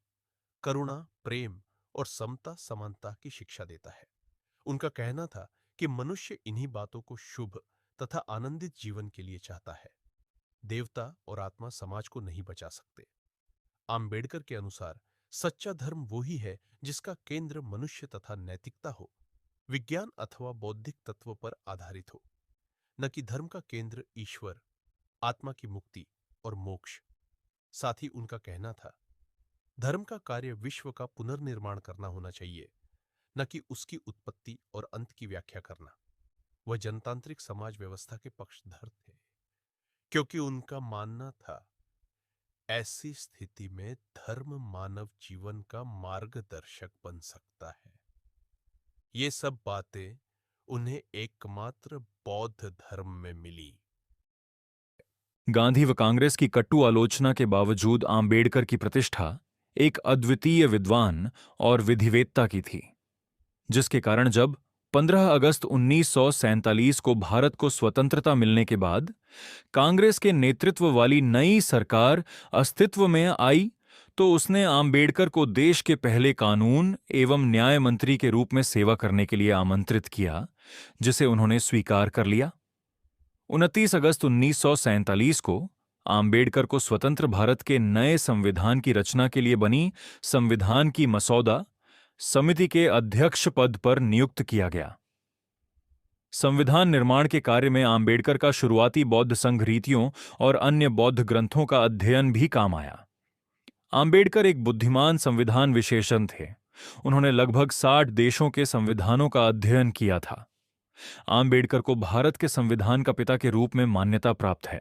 करुणा, प्रेम और समता समानता की शिक्षा देता है। उनका कहना था कि मनुष्य इन्हीं बातों को शुभ तथा आनंदित जीवन के लिए चाहता है। देवता और आत्मा समाज को नहीं बचा सकते। आम्बेडकर के अनुसार सच्चा धर्म वही है जिसका केंद्र मनुष्य तथा नैतिकता हो, विज्ञान अथवा बौद्धिक तत्व पर आधारित हो, न कि धर्म का केंद्र ईश्वर, आत्मा की मुक्ति और मोक्ष। साथ ही उनका कहना था, धर्म का कार्य विश्व का पुनर्निर्माण करना होना चाहिए, न कि उसकी उत्पत्ति और अंत की व्याख्या करना। वह जनतांत्रिक समाज व्यवस्था के पक्षधर थे क्योंकि उनका मानना था ऐसी स्थिति में धर्म मानव जीवन का मार्गदर्शक बन सकता है। ये सब बातें उन्हें एकमात्र बौद्ध धर्म में मिली। गांधी व कांग्रेस की कटु आलोचना के बावजूद आम्बेडकर की प्रतिष्ठा एक अद्वितीय विद्वान और विधिवेत्ता की थी, जिसके कारण जब 15 अगस्त 1947 को भारत को स्वतंत्रता मिलने के बाद कांग्रेस के नेतृत्व वाली नई सरकार अस्तित्व में आई, तो उसने आम्बेडकर को देश के पहले कानून एवं न्याय मंत्री के रूप में सेवा करने के लिए आमंत्रित किया, जिसे उन्होंने स्वीकार कर लिया। 29 अगस्त 1947 को आम्बेडकर को स्वतंत्र भारत के नए संविधान की रचना के लिए बनी संविधान की मसौदा समिति के अध्यक्ष पद पर नियुक्त किया गया। संविधान निर्माण के कार्य में आम्बेडकर का शुरुआती बौद्ध संघ रीतियों और अन्य बौद्ध ग्रंथों का अध्ययन भी काम आया। आम्बेडकर एक बुद्धिमान संविधान विशेषज्ञ थे। उन्होंने लगभग 60 देशों के संविधानों का अध्ययन किया था। आम्बेडकर को भारत के संविधान का पिता के रूप में मान्यता प्राप्त है।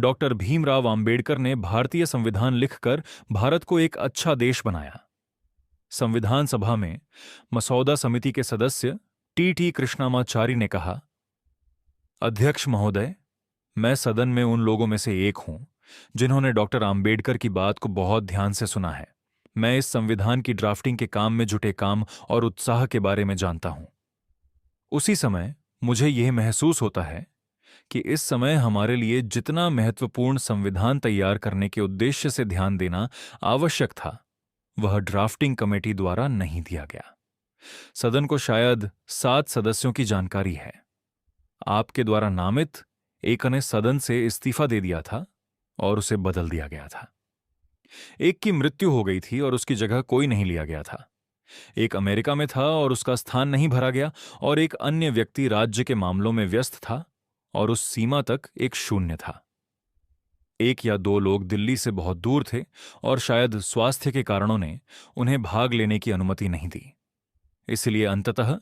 डॉक्टर भीमराव आम्बेडकर ने भारतीय संविधान लिखकर भारत को एक अच्छा देश बनाया। संविधान सभा में मसौदा समिति के सदस्य टी कृष्णामाचारी ने कहा, अध्यक्ष महोदय, मैं सदन में उन लोगों में से एक हूं जिन्होंने डॉक्टर आम्बेडकर की बात को बहुत ध्यान से सुना है। मैं इस संविधान की ड्राफ्टिंग के काम में जुटे काम और उत्साह के बारे में जानता हूं। उसी समय मुझे यह महसूस होता है कि इस समय हमारे लिए जितना महत्वपूर्ण संविधान तैयार करने के उद्देश्य से ध्यान देना आवश्यक था, वह ड्राफ्टिंग कमेटी द्वारा नहीं दिया गया। सदन को शायद 7 सदस्यों की जानकारी है। आपके द्वारा नामित एक ने सदन से इस्तीफा दे दिया था और उसे बदल दिया गया था। एक की मृत्यु हो गई थी और उसकी जगह कोई नहीं लिया गया था। एक अमेरिका में था और उसका स्थान नहीं भरा गया, और एक अन्य व्यक्ति राज्य के मामलों में व्यस्त था और उस सीमा तक एक शून्य था। 1 या 2 लोग दिल्ली से बहुत दूर थे और शायद स्वास्थ्य के कारणों ने उन्हें भाग लेने की अनुमति नहीं दी। इसलिए अंततः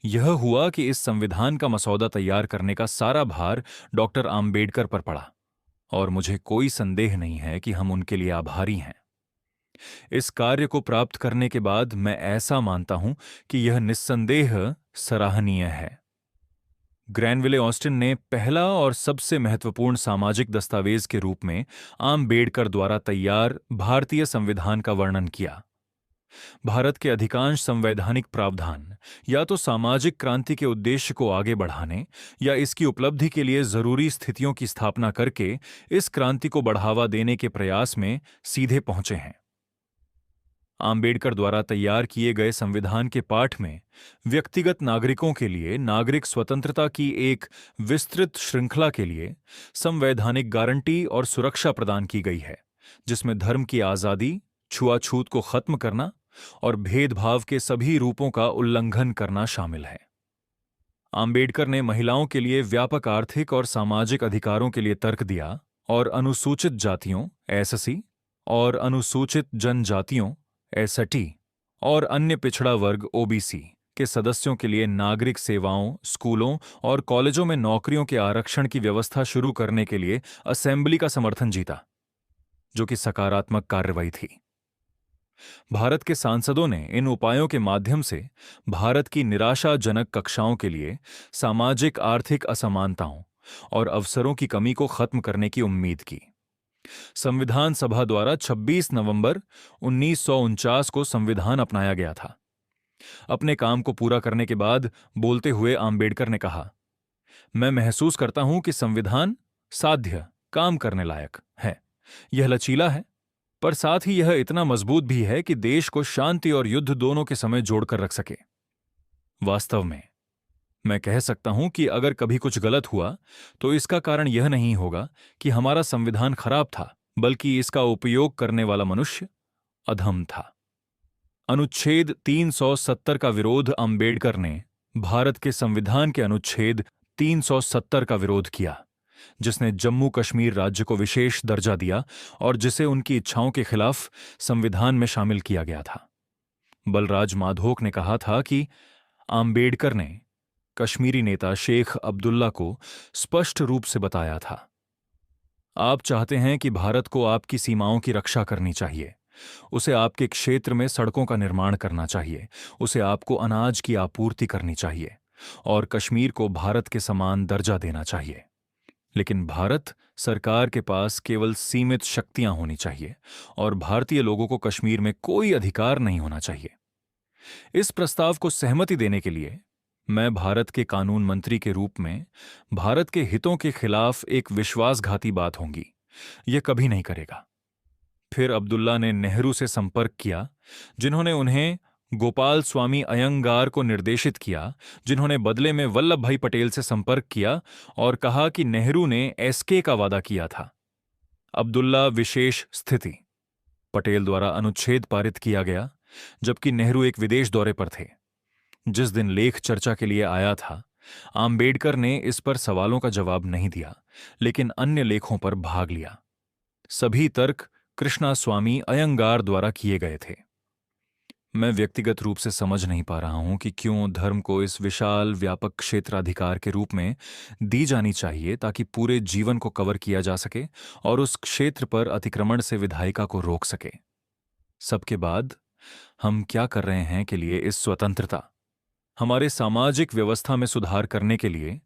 यह हुआ कि इस संविधान का मसौदा तैयार करने का सारा भार डॉक्टर आम्बेडकर पर पड़ा, और मुझे कोई संदेह नहीं है कि हम उनके लिए आभारी हैं। इस कार्य को प्राप्त करने के बाद मैं ऐसा मानता हूं कि यह निस्संदेह सराहनीय है। ग्रैनविले ऑस्टिन ने पहला और सबसे महत्वपूर्ण सामाजिक दस्तावेज के रूप में आम्बेडकर द्वारा तैयार भारतीय संविधान का वर्णन किया। भारत के अधिकांश संवैधानिक प्रावधान या तो सामाजिक क्रांति के उद्देश्य को आगे बढ़ाने या इसकी उपलब्धि के लिए जरूरी स्थितियों की स्थापना करके इस क्रांति को बढ़ावा देने के प्रयास में सीधे पहुंचे हैं। आम्बेडकर द्वारा तैयार किए गए संविधान के पाठ में व्यक्तिगत नागरिकों के लिए नागरिक स्वतंत्रता की एक विस्तृत श्रृंखला के लिए संवैधानिक गारंटी और सुरक्षा प्रदान की गई है, जिसमें धर्म की आजादी, छुआछूत को खत्म करना और भेदभाव के सभी रूपों का उल्लंघन करना शामिल है। आम्बेडकर ने महिलाओं के लिए व्यापक आर्थिक और सामाजिक अधिकारों के लिए तर्क दिया और अनुसूचित जातियों एससी और अनुसूचित जनजातियों एसटी और अन्य पिछड़ा वर्ग ओबीसी के सदस्यों के लिए नागरिक सेवाओं, स्कूलों और कॉलेजों में नौकरियों के आरक्षण की व्यवस्था शुरू करने के लिए असेंबली का समर्थन जीता, जो कि सकारात्मक कार्रवाई थी। भारत के सांसदों ने इन उपायों के माध्यम से भारत की निराशाजनक कक्षाओं के लिए सामाजिक आर्थिक असमानताओं और अवसरों की कमी को खत्म करने की उम्मीद की। संविधान सभा द्वारा 26 नवंबर 1949 को संविधान अपनाया गया था। अपने काम को पूरा करने के बाद बोलते हुए आम्बेडकर ने कहा, मैं महसूस करता हूं कि संविधान साध्य, काम करने लायक है। यह लचीला है, पर साथ ही यह इतना मजबूत भी है कि देश को शांति और युद्ध दोनों के समय जोड़कर रख सके। वास्तव में मैं कह सकता हूं कि अगर कभी कुछ गलत हुआ तो इसका कारण यह नहीं होगा कि हमारा संविधान खराब था, बल्कि इसका उपयोग करने वाला मनुष्य अधम था। अनुच्छेद 370 का विरोध आम्बेडकर ने भारत के संविधान के अनुच्छेद 370 का विरोध किया, जिसने जम्मू कश्मीर राज्य को विशेष दर्जा दिया और जिसे उनकी इच्छाओं के खिलाफ संविधान में शामिल किया गया था। बलराज माधोक ने कहा था कि आम्बेडकर ने कश्मीरी नेता शेख अब्दुल्ला को स्पष्ट रूप से बताया था, आप चाहते हैं कि भारत को आपकी सीमाओं की रक्षा करनी चाहिए, उसे आपके क्षेत्र में सड़कों का निर्माण करना चाहिए, उसे आपको अनाज की आपूर्ति करनी चाहिए और कश्मीर को भारत के समान दर्जा देना चाहिए। लेकिन भारत सरकार के पास केवल सीमित शक्तियां होनी चाहिए और भारतीय लोगों को कश्मीर में कोई अधिकार नहीं होना चाहिए। इस प्रस्ताव को सहमति देने के लिए मैं भारत के कानून मंत्री के रूप में भारत के हितों के खिलाफ एक विश्वासघाती बात होंगी, यह कभी नहीं करेगा। फिर अब्दुल्ला ने नेहरू से संपर्क किया, जिन्होंने उन्हें गोपाल स्वामी अयंगार को निर्देशित किया, जिन्होंने बदले में वल्लभ भाई पटेल से संपर्क किया और कहा कि नेहरू ने एसके का वादा किया था। अब्दुल्ला विशेष स्थिति। पटेल द्वारा अनुच्छेद पारित किया गया, जबकि नेहरू एक विदेश दौरे पर थे। जिस दिन लेख चर्चा के लिए आया था, आम्बेडकर ने इस पर सवालों का जवाब नहीं दिया, लेकिन अन्य लेखों पर भाग लिया। सभी तर्क कृष्णा स्वामी अयंगार द्वारा किए गए थे। मैं व्यक्तिगत रूप से समझ नहीं पा रहा हूं कि क्यों धर्म को इस विशाल व्यापक क्षेत्राधिकार के रूप में दी जानी चाहिए ताकि पूरे जीवन को कवर किया जा सके और उस क्षेत्र पर अतिक्रमण से विधायिका को रोक सके। सबके बाद हम क्या कर रहे हैं के लिए इस स्वतंत्रता, हमारे सामाजिक व्यवस्था में सुधार करने के लिए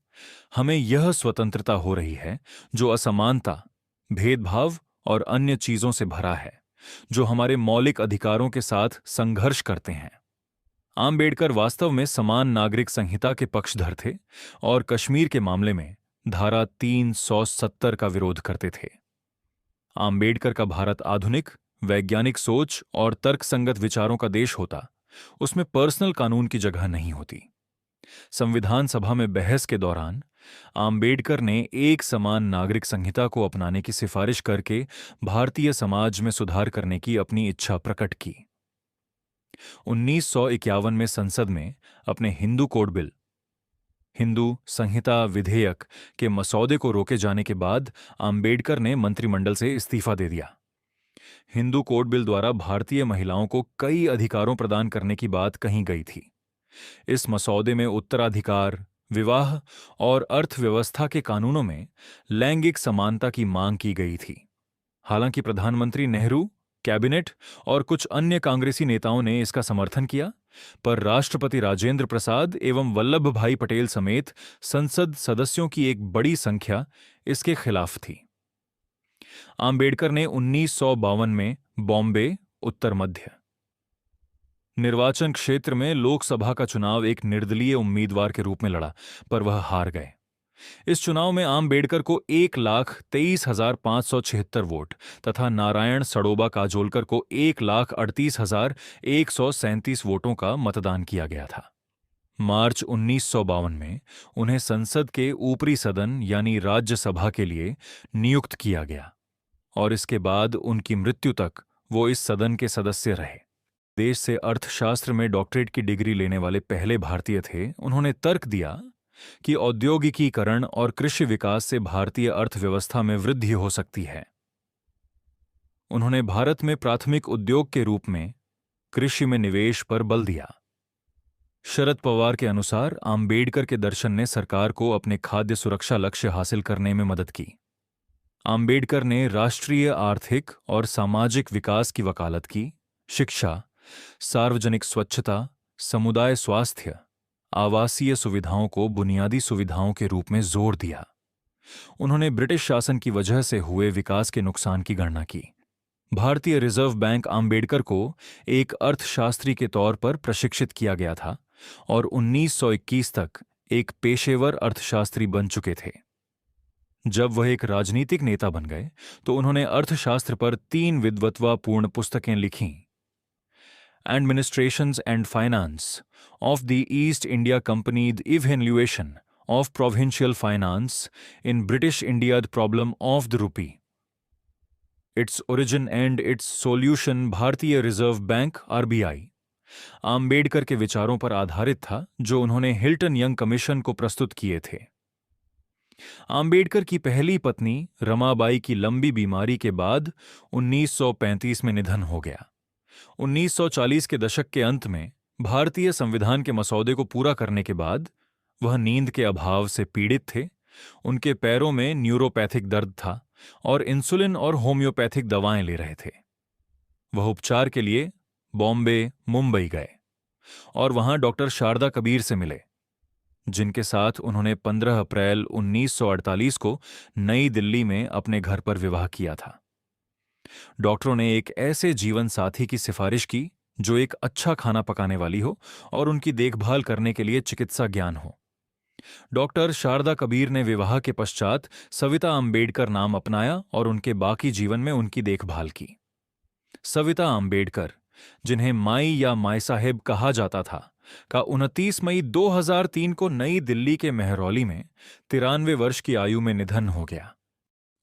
हमें यह स्वतंत्रता हो रही है जो असमानता, भेदभाव और अन्य चीजों से भरा है, जो हमारे मौलिक अधिकारों के साथ संघर्ष करते हैं। आम्बेडकर वास्तव में समान नागरिक संहिता के पक्षधर थे और कश्मीर के मामले में धारा 370 का विरोध करते थे। आम्बेडकर का भारत आधुनिक, वैज्ञानिक सोच और तर्कसंगत विचारों का देश होता, उसमें पर्सनल कानून की जगह नहीं होती। संविधान सभा में बहस के दौरान आम्बेडकर ने एक समान नागरिक संहिता को अपनाने की सिफारिश करके भारतीय समाज में सुधार करने की अपनी इच्छा प्रकट की। 1951 में संसद में अपने हिंदू कोड बिल, हिंदू संहिता विधेयक के मसौदे को रोके जाने के बाद आम्बेडकर ने मंत्रिमंडल से इस्तीफा दे दिया। हिंदू कोड बिल द्वारा भारतीय महिलाओं को कई अधिकारों प्रदान करने की बात कही गई थी। इस मसौदे में उत्तराधिकार, विवाह और अर्थव्यवस्था के कानूनों में लैंगिक समानता की मांग की गई थी। हालांकि प्रधानमंत्री नेहरू कैबिनेट और कुछ अन्य कांग्रेसी नेताओं ने इसका समर्थन किया, पर राष्ट्रपति राजेंद्र प्रसाद एवं वल्लभ भाई पटेल समेत संसद सदस्यों की एक बड़ी संख्या इसके खिलाफ थी। आम्बेडकर ने 1952 में बॉम्बे, उत्तर मध्य निर्वाचन क्षेत्र में लोकसभा का चुनाव एक निर्दलीय उम्मीदवार के रूप में लड़ा, पर वह हार गए। इस चुनाव में आम्बेडकर को 1,23,576 वोट तथा नारायण सड़ोबा काजोलकर को 1,38,137 वोटों का मतदान किया गया था। मार्च 1952 में उन्हें संसद के ऊपरी सदन यानी राज्यसभा के लिए नियुक्त किया गया और इसके बाद उनकी मृत्यु तक वो इस सदन के सदस्य रहे। देश से अर्थशास्त्र में डॉक्टरेट की डिग्री लेने वाले पहले भारतीय थे। उन्होंने तर्क दिया कि औद्योगिकीकरण और कृषि विकास से भारतीय अर्थव्यवस्था में वृद्धि हो सकती है। उन्होंने भारत में प्राथमिक उद्योग के रूप में कृषि में निवेश पर बल दिया। शरद पवार के अनुसार आम्बेडकर के दर्शन ने सरकार को अपने खाद्य सुरक्षा लक्ष्य हासिल करने में मदद की। आम्बेडकर ने राष्ट्रीय आर्थिक और सामाजिक विकास की वकालत की, शिक्षा, सार्वजनिक स्वच्छता, समुदाय स्वास्थ्य, आवासीय सुविधाओं को बुनियादी सुविधाओं के रूप में जोर दिया। उन्होंने ब्रिटिश शासन की वजह से हुए विकास के नुकसान की गणना की। भारतीय रिजर्व बैंक आम्बेडकर को एक अर्थशास्त्री के तौर पर प्रशिक्षित किया गया था और 1921 तक एक पेशेवर अर्थशास्त्री बन चुके थे। जब वह एक राजनीतिक नेता बन गए तो उन्होंने अर्थशास्त्र पर 3 विद्वत्तापूर्ण पुस्तकें लिखीं। Administrations and Finance of the East India Company, The Evaluation of Provincial Finance in British India, The Problem of the Rupee, Its Origin and Its Solution, भारतीय रिजर्व बैंक RBI, आम्बेडकर के विचारों पर आधारित था जो उन्होंने हिल्टन यंग कमीशन को प्रस्तुत किए थे। आम्बेडकर की पहली पत्नी रमाबाई की लंबी बीमारी के बाद 1935 में निधन हो गया। 1940 के दशक के अंत में भारतीय संविधान के मसौदे को पूरा करने के बाद वह नींद के अभाव से पीड़ित थे। उनके पैरों में न्यूरोपैथिक दर्द था और इंसुलिन और होम्योपैथिक दवाएं ले रहे थे। वह उपचार के लिए बॉम्बे, मुंबई गए और वहां डॉक्टर शारदा कबीर से मिले, जिनके साथ उन्होंने 15 अप्रैल 1948 को नई दिल्ली में अपने घर पर विवाह किया था। डॉक्टरों ने एक ऐसे जीवन साथी की सिफारिश की जो एक अच्छा खाना पकाने वाली हो और उनकी देखभाल करने के लिए चिकित्सा ज्ञान हो। डॉक्टर शारदा कबीर ने विवाह के पश्चात सविता अम्बेडकर नाम अपनाया और उनके बाकी जीवन में उनकी देखभाल की। सविता अम्बेडकर, जिन्हें माई या माई साहेब कहा जाता था, का 29 मई 2003 को नई दिल्ली के मेहरौली में 93 वर्ष की आयु में निधन हो गया।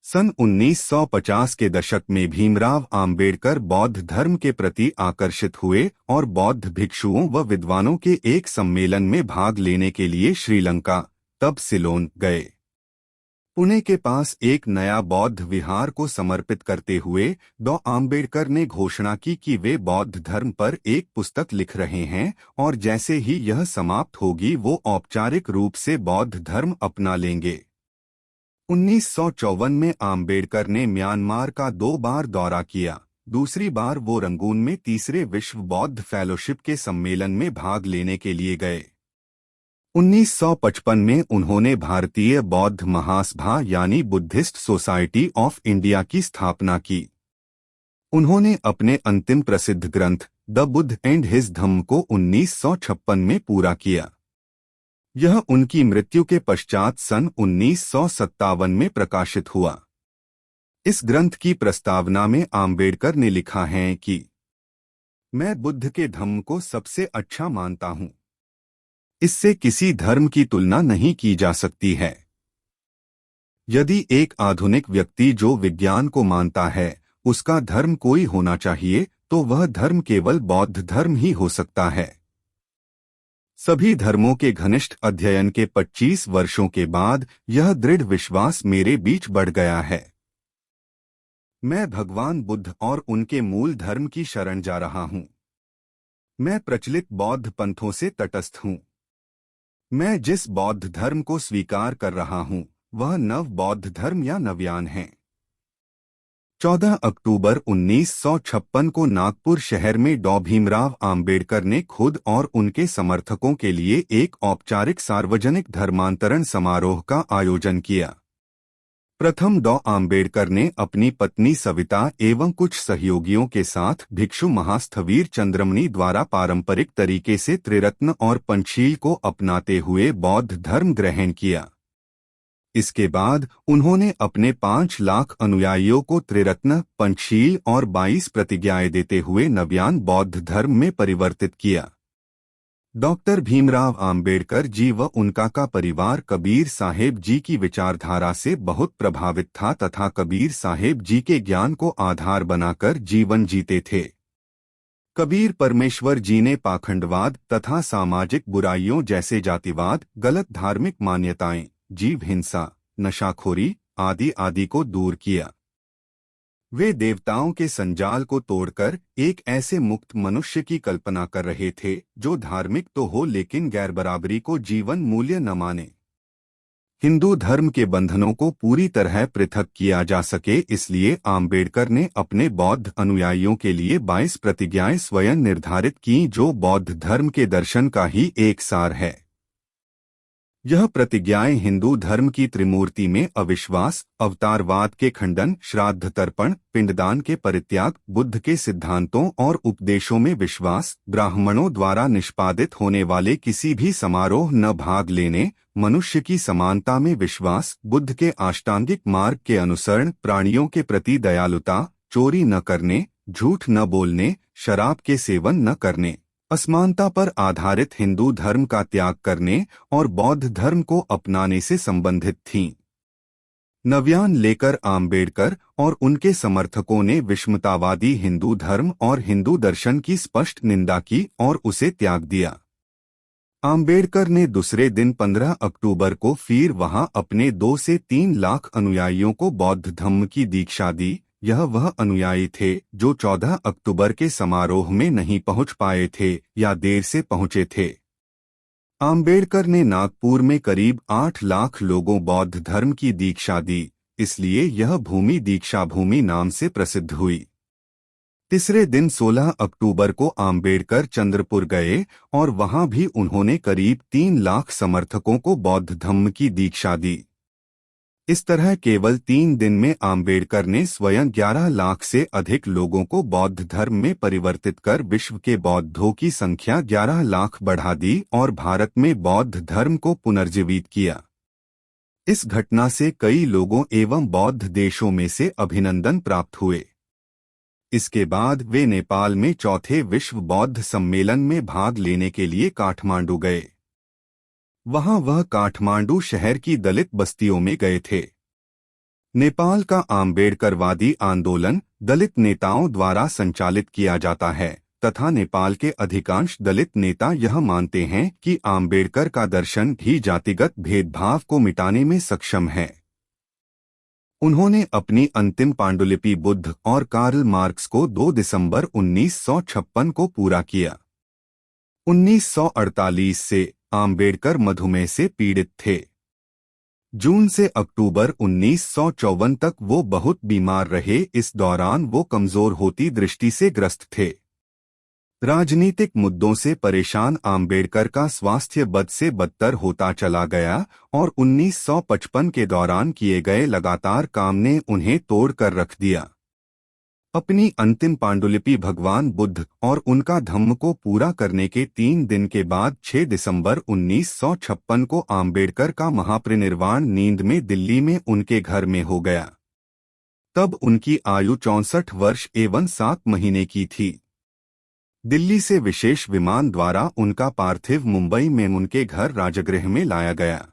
सन 1950 के दशक में भीमराव आम्बेडकर बौद्ध धर्म के प्रति आकर्षित हुए और बौद्ध भिक्षुओं व विद्वानों के एक सम्मेलन में भाग लेने के लिए श्रीलंका, तब सिलोन, गए। पुणे के पास एक नया बौद्ध विहार को समर्पित करते हुए डॉ. आम्बेडकर ने घोषणा की कि वे बौद्ध धर्म पर एक पुस्तक लिख रहे हैं और जैसे ही यह समाप्त होगी वो औपचारिक रूप से बौद्ध धर्म अपना लेंगे। 1954 में आम्बेडकर ने म्यांमार का 2 बार दौरा किया। दूसरी बार वो रंगून में तीसरे विश्व बौद्ध फेलोशिप के सम्मेलन में भाग लेने के लिए गए। 1955 में उन्होंने भारतीय बौद्ध महासभा यानी बुद्धिस्ट सोसाइटी ऑफ इंडिया की स्थापना की। उन्होंने अपने अंतिम प्रसिद्ध ग्रंथ द बुद्ध एंड हिज धम्म को 1956 में पूरा किया। यह उनकी मृत्यु के पश्चात सन 1957 में प्रकाशित हुआ। इस ग्रंथ की प्रस्तावना में आम्बेडकर ने लिखा है कि मैं बुद्ध के धम्म को सबसे अच्छा मानता हूं। इससे किसी धर्म की तुलना नहीं की जा सकती है। यदि एक आधुनिक व्यक्ति जो विज्ञान को मानता है उसका धर्म कोई होना चाहिए तो वह धर्म केवल बौद्ध धर्म ही हो सकता है। सभी धर्मों के घनिष्ठ अध्ययन के 25 वर्षों के बाद यह दृढ़ विश्वास मेरे बीच बढ़ गया है। मैं भगवान बुद्ध और उनके मूल धर्म की शरण जा रहा हूं। मैं प्रचलित बौद्ध पंथों से तटस्थ हूं। मैं जिस बौद्ध धर्म को स्वीकार कर रहा हूं वह नव बौद्ध धर्म या नवयान है। 14 अक्टूबर 1956 को नागपुर शहर में डॉ भीमराव आम्बेडकर ने खुद और उनके समर्थकों के लिए एक औपचारिक सार्वजनिक धर्मांतरण समारोह का आयोजन किया। प्रथम डॉ आम्बेडकर ने अपनी पत्नी सविता एवं कुछ सहयोगियों के साथ भिक्षु महास्थवीर चंद्रमणि द्वारा पारंपरिक तरीके से त्रिरत्न और पंचशील को अपनाते हुए बौद्ध धर्म ग्रहण किया। इसके बाद उन्होंने अपने 5 लाख अनुयायियों को त्रिरत्न, पंचशील और 22 प्रतिज्ञाएं देते हुए नव्यान बौद्ध धर्म में परिवर्तित किया। डॉक्टर भीमराव आम्बेडकर जी व उनका का परिवार कबीर साहेब जी की विचारधारा से बहुत प्रभावित था तथा कबीर साहेब जी के ज्ञान को आधार बनाकर जीवन जीते थे। कबीर परमेश्वर जी ने पाखंडवाद तथा सामाजिक बुराइयों जैसे जातिवाद, गलत धार्मिक मान्यताएं, जीव हिंसा, नशाखोरी आदि आदि को दूर किया। वे देवताओं के संजाल को तोड़कर एक ऐसे मुक्त मनुष्य की कल्पना कर रहे थे जो धार्मिक तो हो लेकिन गैरबराबरी को जीवन मूल्य न माने। हिंदू धर्म के बंधनों को पूरी तरह पृथक किया जा सके, इसलिए आम्बेडकर ने अपने बौद्ध अनुयायियों के लिए 22 प्रतिज्ञाएं स्वयं निर्धारित की जो बौद्ध धर्म के दर्शन का ही एक सार है। यह प्रतिज्ञाएं हिंदू धर्म की त्रिमूर्ति में अविश्वास, अवतारवाद के खंडन, श्राद्ध तर्पण, पिंडदान के परित्याग, बुद्ध के सिद्धांतों और उपदेशों में विश्वास, ब्राह्मणों द्वारा निष्पादित होने वाले किसी भी समारोह न भाग लेने, मनुष्य की समानता में विश्वास, बुद्ध के अष्टांगिक मार्ग के अनुसरण, प्राणियों के प्रति दयालुता, चोरी न करने, झूठ न बोलने, शराब के सेवन न करने, असमानता पर आधारित हिंदू धर्म का त्याग करने और बौद्ध धर्म को अपनाने से संबंधित थीं। नव्यान लेकर आम्बेडकर और उनके समर्थकों ने विषमतावादी हिंदू धर्म और हिंदू दर्शन की स्पष्ट निंदा की और उसे त्याग दिया। आम्बेडकर ने दूसरे दिन 15 अक्टूबर को फिर वहां अपने 2 से 3 लाख अनुयायियों को बौद्ध धम्म की दीक्षा दी। यह वह अनुयायी थे जो 14 अक्टूबर के समारोह में नहीं पहुंच पाए थे या देर से पहुंचे थे। आम्बेडकर ने नागपुर में करीब 8 लाख लोगों बौद्ध धर्म की दीक्षा दी, इसलिए यह भूमि दीक्षा भूमि नाम से प्रसिद्ध हुई। तीसरे दिन 16 अक्टूबर को आम्बेडकर चंद्रपुर गए और वहां भी उन्होंने करीब 3 लाख समर्थकों को बौद्ध धम्म की दीक्षा दी। इस तरह केवल 3 दिन में आम्बेडकर ने स्वयं 11 लाख से अधिक लोगों को बौद्ध धर्म में परिवर्तित कर विश्व के बौद्धों की संख्या 11 लाख बढ़ा दी और भारत में बौद्ध धर्म को पुनर्जीवित किया। इस घटना से कई लोगों एवं बौद्ध देशों में से अभिनंदन प्राप्त हुए। इसके बाद वे नेपाल में चौथे विश्व बौद्ध सम्मेलन में भाग लेने के लिए काठमांडू गए। वहां वह काठमांडू शहर की दलित बस्तियों में गए थे। नेपाल का आम्बेडकरवादी आंदोलन दलित नेताओं द्वारा संचालित किया जाता है तथा नेपाल के अधिकांश दलित नेता यह मानते हैं कि आम्बेडकर का दर्शन भी जातिगत भेदभाव को मिटाने में सक्षम है। उन्होंने अपनी अंतिम पांडुलिपि बुद्ध और कार्ल मार्क्स को 2 दिसंबर 1956 को पूरा किया। 1948 से आम्बेडकर मधुमेह से पीड़ित थे। जून से अक्टूबर 1954 तक वो बहुत बीमार रहे। इस दौरान वो कमजोर होती दृष्टि से ग्रस्त थे। राजनीतिक मुद्दों से परेशान आम्बेडकर का स्वास्थ्य बद से बदतर होता चला गया और 1955 के दौरान किए गए लगातार काम ने उन्हें तोड़ कर रख दिया। अपनी अंतिम पांडुलिपि भगवान बुद्ध और उनका धम्म को पूरा करने के 3 दिन के बाद 6 दिसंबर 1956 को आम्बेडकर का महापरिनिर्वाण नींद में दिल्ली में उनके घर में हो गया। तब उनकी आयु 64 वर्ष एवं 7 महीने की थी। दिल्ली से विशेष विमान द्वारा उनका पार्थिव मुंबई में उनके घर राजगृह में लाया गया।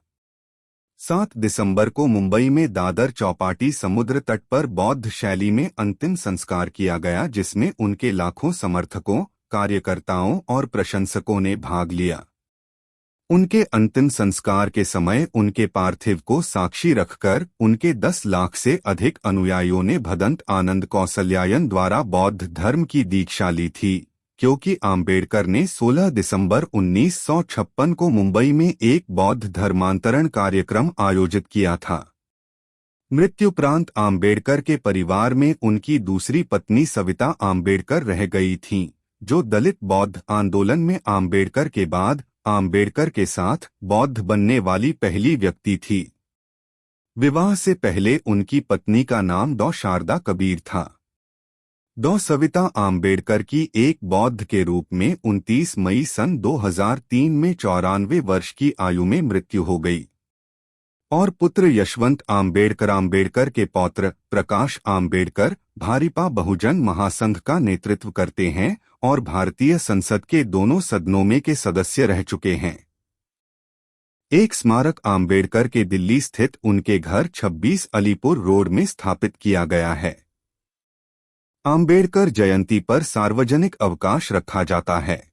7 दिसंबर को मुंबई में दादर चौपाटी समुद्र तट पर बौद्ध शैली में अंतिम संस्कार किया गया, जिसमें उनके लाखों समर्थकों, कार्यकर्ताओं और प्रशंसकों ने भाग लिया। उनके अंतिम संस्कार के समय उनके पार्थिव को साक्षी रखकर उनके 10 लाख से अधिक अनुयायियों ने भदंत आनंद कौसल्यायन द्वारा बौद्ध धर्म की दीक्षा ली थी, क्योंकि आम्बेडकर ने 16 दिसंबर 1956 को मुंबई में एक बौद्ध धर्मांतरण कार्यक्रम आयोजित किया था। मृत्युपरांत आम्बेडकर के परिवार में उनकी दूसरी पत्नी सविता आम्बेडकर रह गई थीं, जो दलित बौद्ध आंदोलन में आम्बेडकर के बाद आम्बेडकर के साथ बौद्ध बनने वाली पहली व्यक्ति थी। विवाह से पहले उनकी पत्नी का नाम डॉ शारदा कबीर था। डॉ सविता आम्बेडकर की एक बौद्ध के रूप में 29 मई सन 2003 में 94 वर्ष की आयु में मृत्यु हो गई और पुत्र यशवंत आम्बेडकर के पौत्र प्रकाश आम्बेडकर भारिपा बहुजन महासंघ का नेतृत्व करते हैं और भारतीय संसद के दोनों सदनों में के सदस्य रह चुके हैं। एक स्मारक आम्बेडकर के दिल्ली स्थित उनके घर 26 अलीपुर रोड में स्थापित किया गया है। आम्बेडकर जयंती पर सार्वजनिक अवकाश रखा जाता है।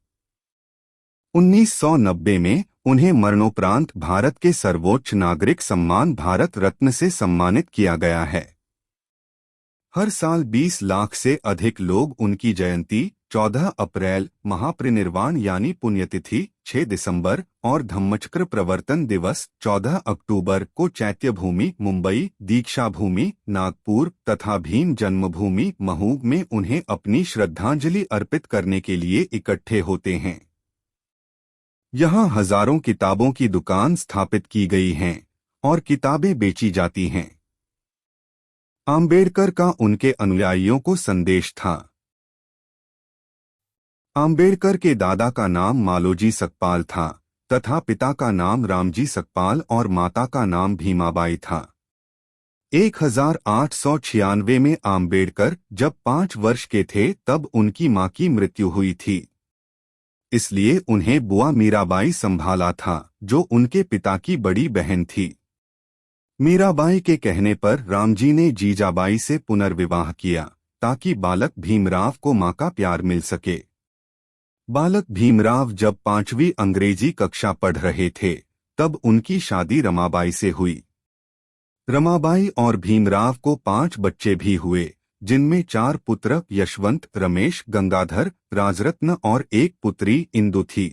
1990 में उन्हें मरणोपरांत भारत के सर्वोच्च नागरिक सम्मान भारत रत्न से सम्मानित किया गया है। हर साल 20 लाख से अधिक लोग उनकी जयंती 14 अप्रैल, महापरिनिर्वाण यानी पुण्यतिथि 6 दिसंबर और धम्मचक्र प्रवर्तन दिवस 14 अक्टूबर को चैत्यभूमि मुंबई, दीक्षा भूमि नागपुर तथा भीम जन्मभूमि महू में उन्हें अपनी श्रद्धांजलि अर्पित करने के लिए इकट्ठे होते हैं। यहाँ हजारों किताबों की दुकान स्थापित की गई हैं और किताबें बेची जाती हैं। आम्बेडकर का उनके अनुयायियों को संदेश था। आम्बेडकर के दादा का नाम मालोजी सकपाल था तथा पिता का नाम रामजी सकपाल और माता का नाम भीमाबाई था। 1896 में आम्बेडकर जब 5 वर्ष के थे तब उनकी मां की मृत्यु हुई थी, इसलिए उन्हें बुआ मीराबाई संभाला था, जो उनके पिता की बड़ी बहन थी। मीराबाई के कहने पर रामजी ने जीजाबाई से पुनर्विवाह किया ताकि बालक भीमराव को मां का प्यार मिल सके। बालक भीमराव जब 5वीं अंग्रेजी कक्षा पढ़ रहे थे तब उनकी शादी रमाबाई से हुई। रमाबाई और भीमराव को 5 बच्चे भी हुए, जिनमें 4 पुत्र यशवंत, रमेश, गंगाधर, राजरत्न और एक पुत्री इंदु थी।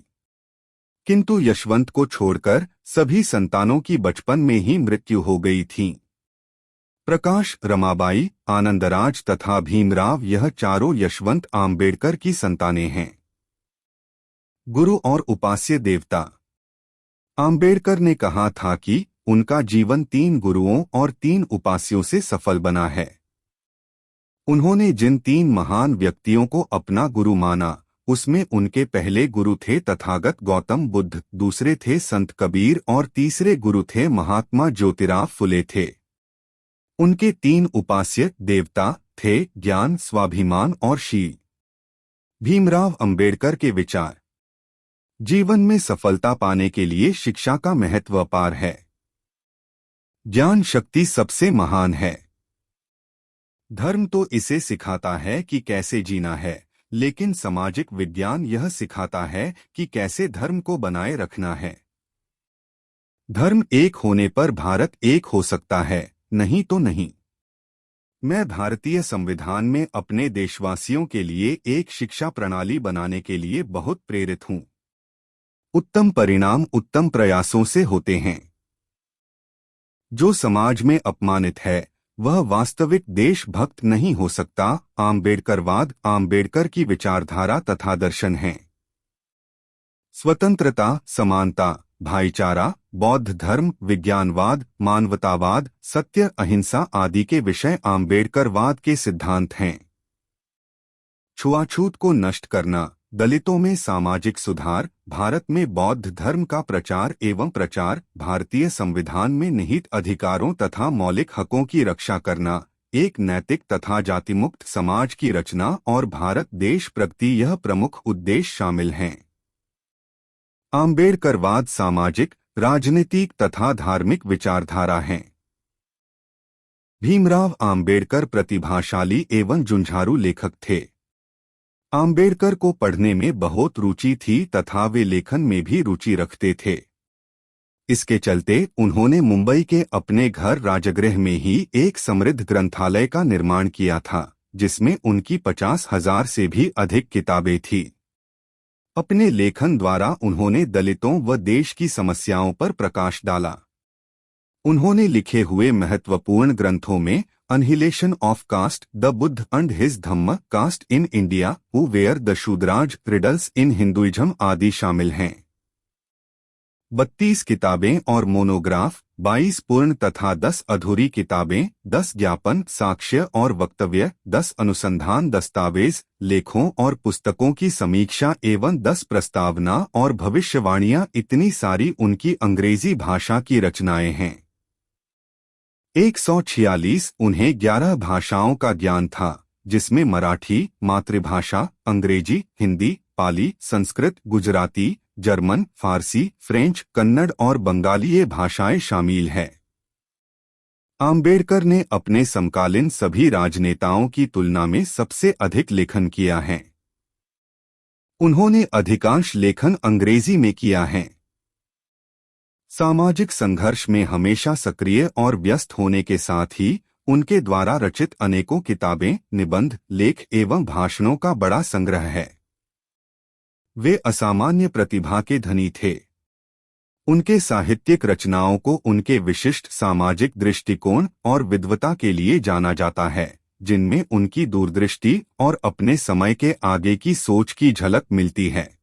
किंतु यशवंत को छोड़कर सभी संतानों की बचपन में ही मृत्यु हो गई थी। प्रकाश, रमाबाई, आनंदराज तथा भीमराव यह चारों यशवंत आम्बेडकर की संतानें हैं। गुरु और उपास्य देवता। आम्बेडकर ने कहा था कि उनका जीवन 3 गुरुओं और 3 उपास्यों से सफल बना है। उन्होंने जिन 3 महान व्यक्तियों को अपना गुरु माना उसमें उनके पहले गुरु थे तथागत गौतम बुद्ध, दूसरे थे संत कबीर और तीसरे गुरु थे महात्मा ज्योतिराव फुले थे। उनके 3 उपास्य देवता थे ज्ञान, स्वाभिमान और शील। भीमराव अंबेडकर के विचार। जीवन में सफलता पाने के लिए शिक्षा का महत्व अपार है। ज्ञान शक्ति सबसे महान है। धर्म तो इसे सिखाता है कि कैसे जीना है, लेकिन सामाजिक विज्ञान यह सिखाता है कि कैसे धर्म को बनाए रखना है। धर्म एक होने पर भारत एक हो सकता है, नहीं तो नहीं। मैं भारतीय संविधान में अपने देशवासियों के लिए एक शिक्षा प्रणाली बनाने के लिए बहुत प्रेरित हूं। उत्तम परिणाम उत्तम प्रयासों से होते हैं। जो समाज में अपमानित है वह वास्तविक देशभक्त नहीं हो सकता। आम्बेडकरवाद आम्बेडकर की विचारधारा तथा दर्शन है। स्वतंत्रता, समानता, भाईचारा, बौद्ध धर्म, विज्ञानवाद, मानवतावाद, सत्य, अहिंसा आदि के विषय आम्बेडकरवाद के सिद्धांत हैं। छुआछूत को नष्ट करना, दलितों में सामाजिक सुधार, भारत में बौद्ध धर्म का प्रचार एवं प्रचार, भारतीय संविधान में निहित अधिकारों तथा मौलिक हकों की रक्षा करना, एक नैतिक तथा जातिमुक्त समाज की रचना और भारत देश प्रगति यह प्रमुख उद्देश्य शामिल हैं। आम्बेडकरवाद सामाजिक, राजनीतिक तथा धार्मिक विचारधारा है। भीमराव आम्बेडकर प्रतिभाशाली एवं जुझारू लेखक थे। आम्बेडकर को पढ़ने में बहुत रुचि थी तथा वे लेखन में भी रुचि रखते थे। इसके चलते उन्होंने मुंबई के अपने घर राजगृह में ही एक समृद्ध ग्रंथालय का निर्माण किया था, जिसमें उनकी 50,000 से भी अधिक किताबें थीं। अपने लेखन द्वारा उन्होंने दलितों व देश की समस्याओं पर प्रकाश डाला। उन्होंने लिखे हुए महत्वपूर्ण ग्रंथों में annihilation of caste, the Buddha and his Dhamma, caste in India, who were the Shudras, riddles in Hinduism आदि शामिल हैं। 32 किताबें और मोनोग्राफ, 22 पूर्ण तथा 10 अधूरी किताबें, 10 ज्ञापन, साक्ष्य और वक्तव्य, 10 अनुसंधान दस्तावेज, लेखों और पुस्तकों की समीक्षा एवं 10 प्रस्तावना और भविष्यवाणियां, इतनी सारी उनकी अंग्रेजी भाषा की रचनाएं हैं। 146 उन्हें 11 भाषाओं का ज्ञान था, जिसमें मराठी मातृभाषा, अंग्रेजी, हिंदी, पाली, संस्कृत, गुजराती, जर्मन, फारसी, फ्रेंच, कन्नड़ और बंगाली ये भाषाएं शामिल हैं। आम्बेडकर ने अपने समकालीन सभी राजनेताओं की तुलना में सबसे अधिक लेखन किया है। उन्होंने अधिकांश लेखन अंग्रेजी में किया है। सामाजिक संघर्ष में हमेशा सक्रिय और व्यस्त होने के साथ ही उनके द्वारा रचित अनेकों किताबें, निबंध, लेख एवं भाषणों का बड़ा संग्रह है। वे असामान्य प्रतिभा के धनी थे। उनके साहित्यिक रचनाओं को उनके विशिष्ट सामाजिक दृष्टिकोण और विद्वता के लिए जाना जाता है, जिनमें उनकी दूरदृष्टि और अपने समय के आगे की सोच की झलक मिलती है।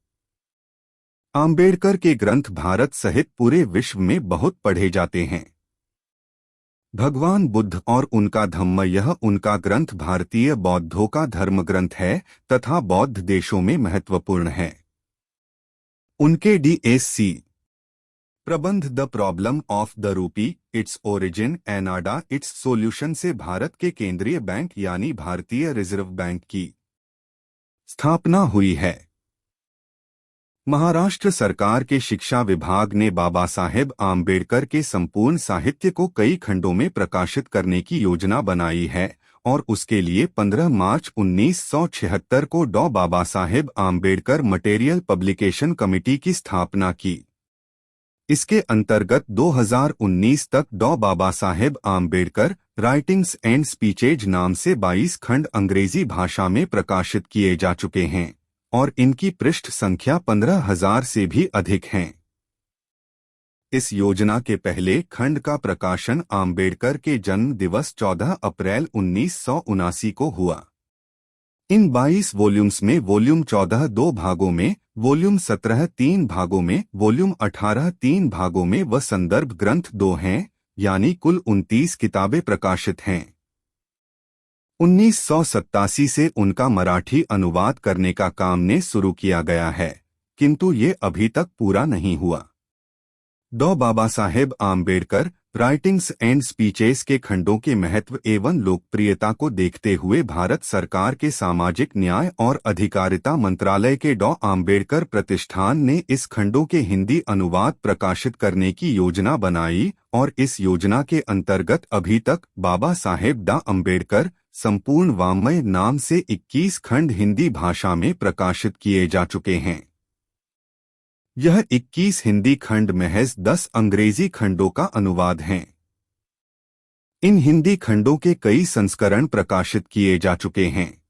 आम्बेडकर के ग्रंथ भारत सहित पूरे विश्व में बहुत पढ़े जाते हैं। भगवान बुद्ध और उनका धम्म, यह उनका ग्रंथ भारतीय बौद्धों का धर्म ग्रंथ है तथा बौद्ध देशों में महत्वपूर्ण है। उनके DSC प्रबंध the problem of the rupee, its origin and आडा इट्स सॉल्यूशन से भारत के केंद्रीय बैंक यानी भारतीय रिजर्व बैंक की स्थापना हुई है। महाराष्ट्र सरकार के शिक्षा विभाग ने बाबा साहेब आम्बेडकर के संपूर्ण साहित्य को कई खंडों में प्रकाशित करने की योजना बनाई है और उसके लिए 15 मार्च 1976 को डॉ Baba Saheb Ambedkar material publication committee की स्थापना की। इसके अंतर्गत 2019 तक डॉ Baba Saheb Ambedkar writings and speeches नाम से 22 खंड अंग्रेजी भाषा में प्रकाशित किए जा चुके हैं और इनकी पृष्ठ संख्या 15,000 से भी अधिक हैं। इस योजना के पहले खंड का प्रकाशन आम्बेडकर के जन्म दिवस 14 अप्रैल 1979 को हुआ। इन 22 वॉल्यूम्स में वॉल्यूम 14 2 भागों में, वॉल्यूम 17 3 भागों में, वॉल्यूम 18 3 भागों में व संदर्भ ग्रंथ 2 हैं, यानी कुल 29 किताबें प्रकाशित हैं। 1987 से उनका मराठी अनुवाद करने का काम ने शुरू किया गया है, किंतु ये अभी तक पूरा नहीं हुआ। डॉ Baba Saheb Ambedkar writings and speeches के खंडों के महत्व एवं लोकप्रियता को देखते हुए भारत सरकार के सामाजिक न्याय और अधिकारिता मंत्रालय के डॉ आम्बेडकर प्रतिष्ठान ने इस खंडों के हिंदी अनुवाद प्रकाशित करने की योजना बनाई और इस योजना के अंतर्गत अभी तक बाबा साहेब डॉ आम्बेडकर संपूर्ण वाङ्मय नाम से 21 खंड हिंदी भाषा में प्रकाशित किए जा चुके हैं। यह 21 हिंदी खंड महज 10 अंग्रेजी खंडों का अनुवाद हैं। इन हिंदी खंडों के कई संस्करण प्रकाशित किए जा चुके हैं।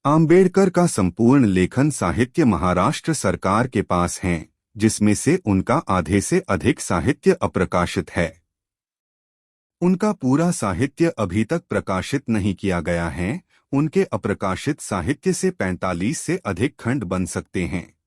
आम्बेडकर का संपूर्ण लेखन साहित्य महाराष्ट्र सरकार के पास है, जिसमें से उनका आधे से अधिक साहित्य अप्रकाशित है। उनका पूरा साहित्य अभी तक प्रकाशित नहीं किया गया है। उनके अप्रकाशित साहित्य से 45 से अधिक खंड बन सकते हैं।